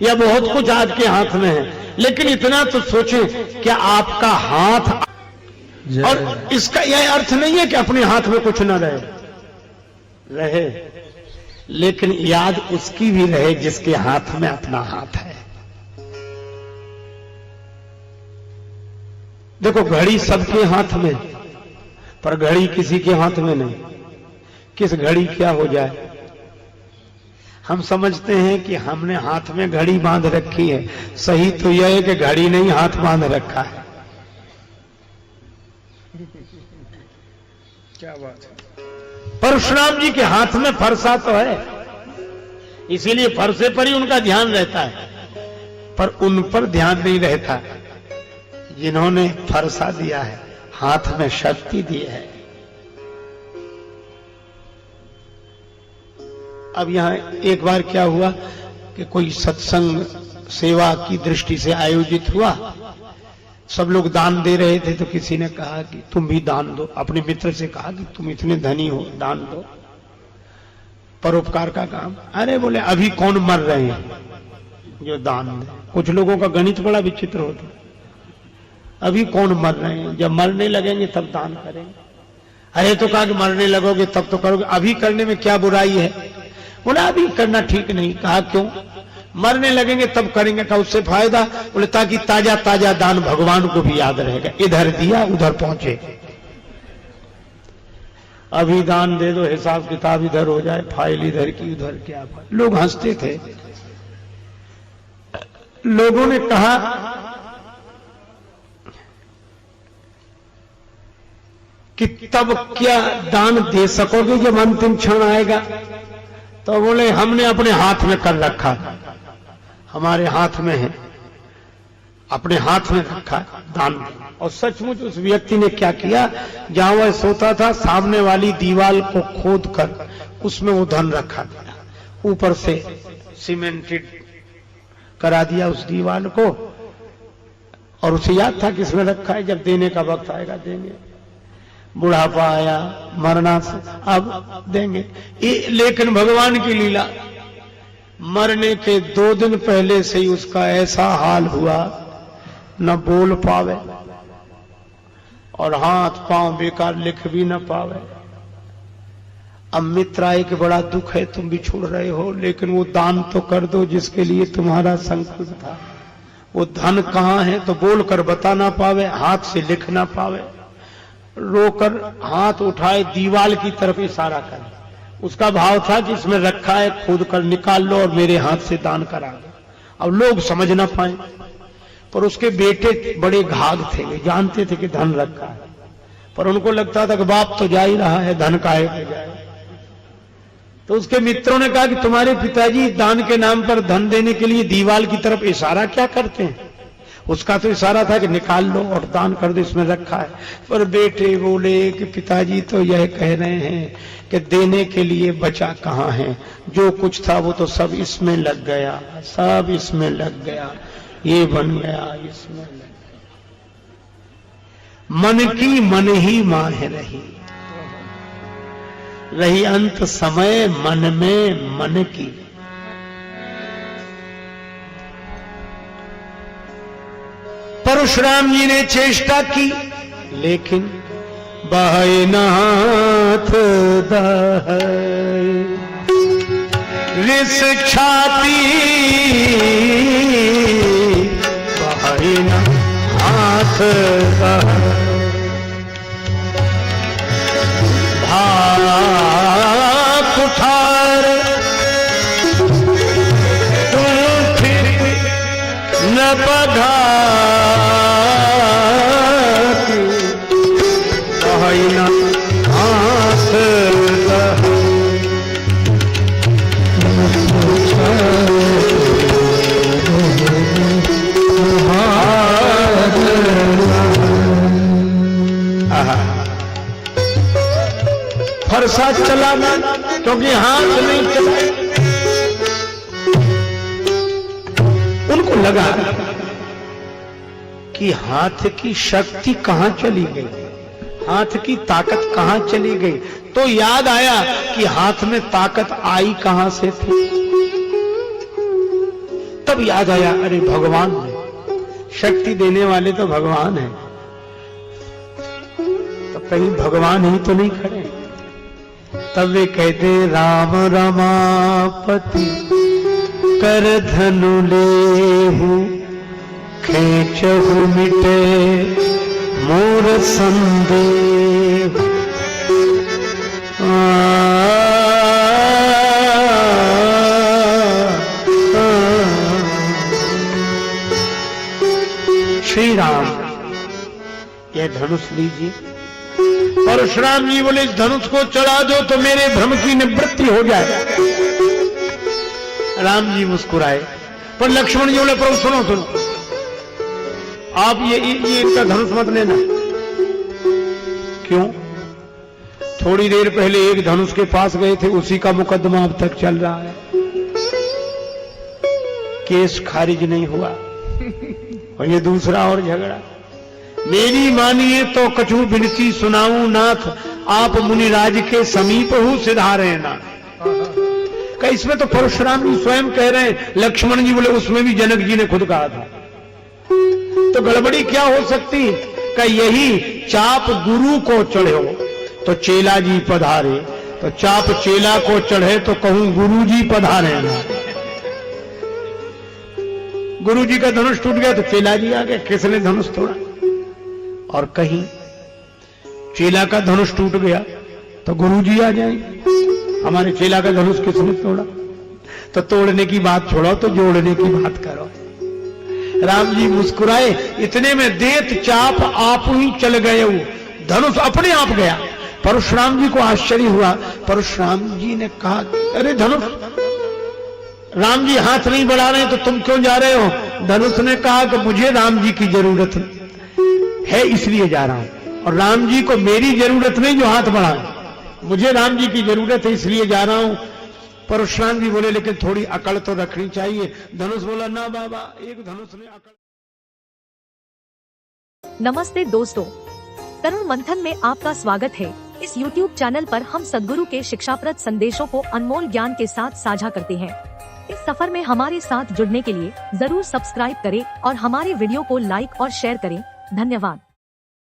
S2: या बहुत कुछ आपके हाथ में है, लेकिन इतना तो सोचें क्या आपका हाथ, और इसका यह अर्थ नहीं है कि अपने हाथ में कुछ न रहे, लेकिन याद उसकी भी रहे जिसके हाथ में अपना हाथ है। देखो, घड़ी सबके हाथ में, पर घड़ी किसी के हाथ में नहीं। किस घड़ी क्या हो जाए, हम समझते हैं कि हमने हाथ में घड़ी बांध रखी है। सही तो यह है कि घड़ी नहीं हाथ बांध रखा है। क्या बात है। परशुराम जी के हाथ में फरसा तो है, इसीलिए फरसे पर ही उनका ध्यान रहता है, पर उन पर ध्यान नहीं रहता जिन्होंने फरसा दिया है, हाथ में शक्ति दी है। अब यहां एक बार क्या हुआ कि कोई सत्संग सेवा की दृष्टि से आयोजित हुआ, सब लोग दान दे रहे थे, तो किसी ने कहा कि तुम भी दान दो। अपने मित्र से कहा कि तुम इतने धनी हो, दान दो, परोपकार का काम। अरे बोले, अभी कौन मर रहे हैं जो दान दे। कुछ लोगों का गणित बड़ा विचित्र होता, अभी कौन मर रहे हैं, जब मरने लगेंगे तब दान करेंगे। अरे तो कहा कि मरने लगोगे तब तो करोगे, अभी करने में क्या बुराई है। बोला अभी करना ठीक नहीं। कहा क्यों? मरने लगेंगे तब करेंगे। का उससे फायदा? बोले ताकि ताजा ताजा दान भगवान को भी याद रहेगा, इधर दिया उधर पहुंचे। अभी दान दे दो, हिसाब किताब इधर हो जाए, फाइल इधर की उधर, क्या लोग हंसते थे। लोगों ने कहा कि तब क्या दान दे सकोगे जब अंतिम क्षण आएगा? तो बोले हमने अपने हाथ में कर रखा, हमारे हाथ में है, अपने हाथ में रखा दान। और सचमुच उस व्यक्ति ने क्या किया, जहां वह सोता था सामने वाली दीवार को खोद कर उसमें वो धन रखा था, ऊपर से सीमेंटेड करा दिया उस दीवार को, और उसे याद था कि इसमें रखा है, जब देने का वक्त आएगा देंगे। बुढ़ापा आया, मरना से अब देंगे। लेकिन भगवान की लीला, मरने के 2 दिन पहले से ही उसका ऐसा हाल हुआ, न बोल पावे और हाथ पांव बेकार लिख भी न पावे। अब मित्र आए कि बड़ा दुख है, तुम भी छोड़ रहे हो, लेकिन वो दान तो कर दो जिसके लिए तुम्हारा संकल्प था। वो धन कहाँ है तो बोलकर बता ना पावे, हाथ से लिख ना पावे, रोकर हाथ उठाए दीवार की तरफ इशारा करे। उसका भाव था कि इसमें रखा है, खोद कर निकाल लो और मेरे हाथ से दान करा दो। अब लोग समझ ना पाए, पर उसके बेटे बड़े घाघ थे, वे जानते थे कि धन रखा है, पर उनको लगता था कि बाप तो जा ही रहा है, धन काहे पे जाए। तो उसके मित्रों ने कहा कि तुम्हारे पिताजी दान के नाम पर धन देने के लिए दीवार की तरफ इशारा क्या करते हैं? उसका तो इशारा था कि निकाल लो और दान कर दो, इसमें रखा है। पर बेटे बोले कि पिताजी तो यह कह रहे हैं कि देने के लिए बचा कहाँ है, जो कुछ था वो तो सब इसमें लग गया, सब इसमें लग गया, ये बन गया, इसमें लग गया। मन की मन ही माह रही अंत समय मन में मन की। परशुराम जी ने चेष्टा की, लेकिन बहे नाथ रिस छाती, बहे नाथ कुठार तुम फिर न पधा फरसा चला क्योंकि हाथ नहीं चला। उनको लगा कि हाथ की शक्ति कहां चली गई, हाथ की ताकत कहां चली गई। तो याद आया कि हाथ में ताकत आई कहां से थी। तब याद आया, अरे भगवान है, शक्ति देने वाले तो भगवान है, तो कहीं भगवान ही तो नहीं खड़े। तब वे कहते राम रमापति कर धनु लेहु, खेचहु मिटे मोर संदेह। श्री राम, यह धनुष लीजिए। परशुराम जी बोले इस धनुष को चढ़ा दो तो मेरे भ्रम की निवृत्ति हो जाए। राम जी मुस्कुराए, पर लक्ष्मण जी बोले प्रभु सुनो सुनो, आप ये इनका धनुष मत लेना। क्यों? थोड़ी देर पहले एक धनुष के पास गए थे, उसी का मुकदमा अब तक चल रहा है, केस खारिज नहीं हुआ और ये दूसरा और झगड़ा। मेरी मानिए तो कछु विनती सुनाऊं नाथ, आप मुनिराज के समीप हूं सिधारे ना। का इसमें तो परशुराम जी स्वयं कह रहे हैं, लक्ष्मण जी बोले उसमें भी जनक जी ने खुद कहा था, तो गड़बड़ी क्या हो सकती? का यही चाप गुरु को चढ़े हो तो चेला जी पधारे, तो चाप चेला को चढ़े तो कहूं गुरु जी पधारे ना। गुरु जी का धनुष टूट गया तो चेला जी आ गए, किसने धनुष तोड़ा? और कहीं चेला का धनुष टूट गया तो गुरु जी आ जाएंगे, हमारे चेला का धनुष किसने तोड़ा? तो तोड़ने की बात छोड़ो तो जोड़ने की बात करो। राम जी मुस्कुराए, इतने में देत चाप आप ही चल गए, वो धनुष अपने आप गया। परशुराम जी को आश्चर्य हुआ। परशुराम जी ने कहा, अरे धनुष, राम जी हाथ नहीं बढ़ा रहे तो तुम क्यों जा रहे हो? धनुष ने कहा कि मुझे राम जी की जरूरत है इसलिए जा रहा हूं, और राम जी को मेरी जरूरत नहीं जो हाथ बढ़ाए, मुझे राम जी की जरूरत है इसलिए जा रहा हूं। परशुराम जी बोले, लेकिन थोड़ी अकड़ तो रखनी चाहिए। धनुष बोला, ना बाबा, एक धनुष ने अकड़।
S3: नमस्ते दोस्तों, तरुण मंथन में आपका स्वागत है। इस YouTube चैनल पर हम सद्गुरु के शिक्षाप्रद संदेशों को अनमोल ज्ञान के साथ साझा करते हैं। इस सफर में हमारे साथ जुड़ने के लिए जरूर सब्सक्राइब करें और हमारे वीडियो को लाइक और शेयर करें। धन्यवाद।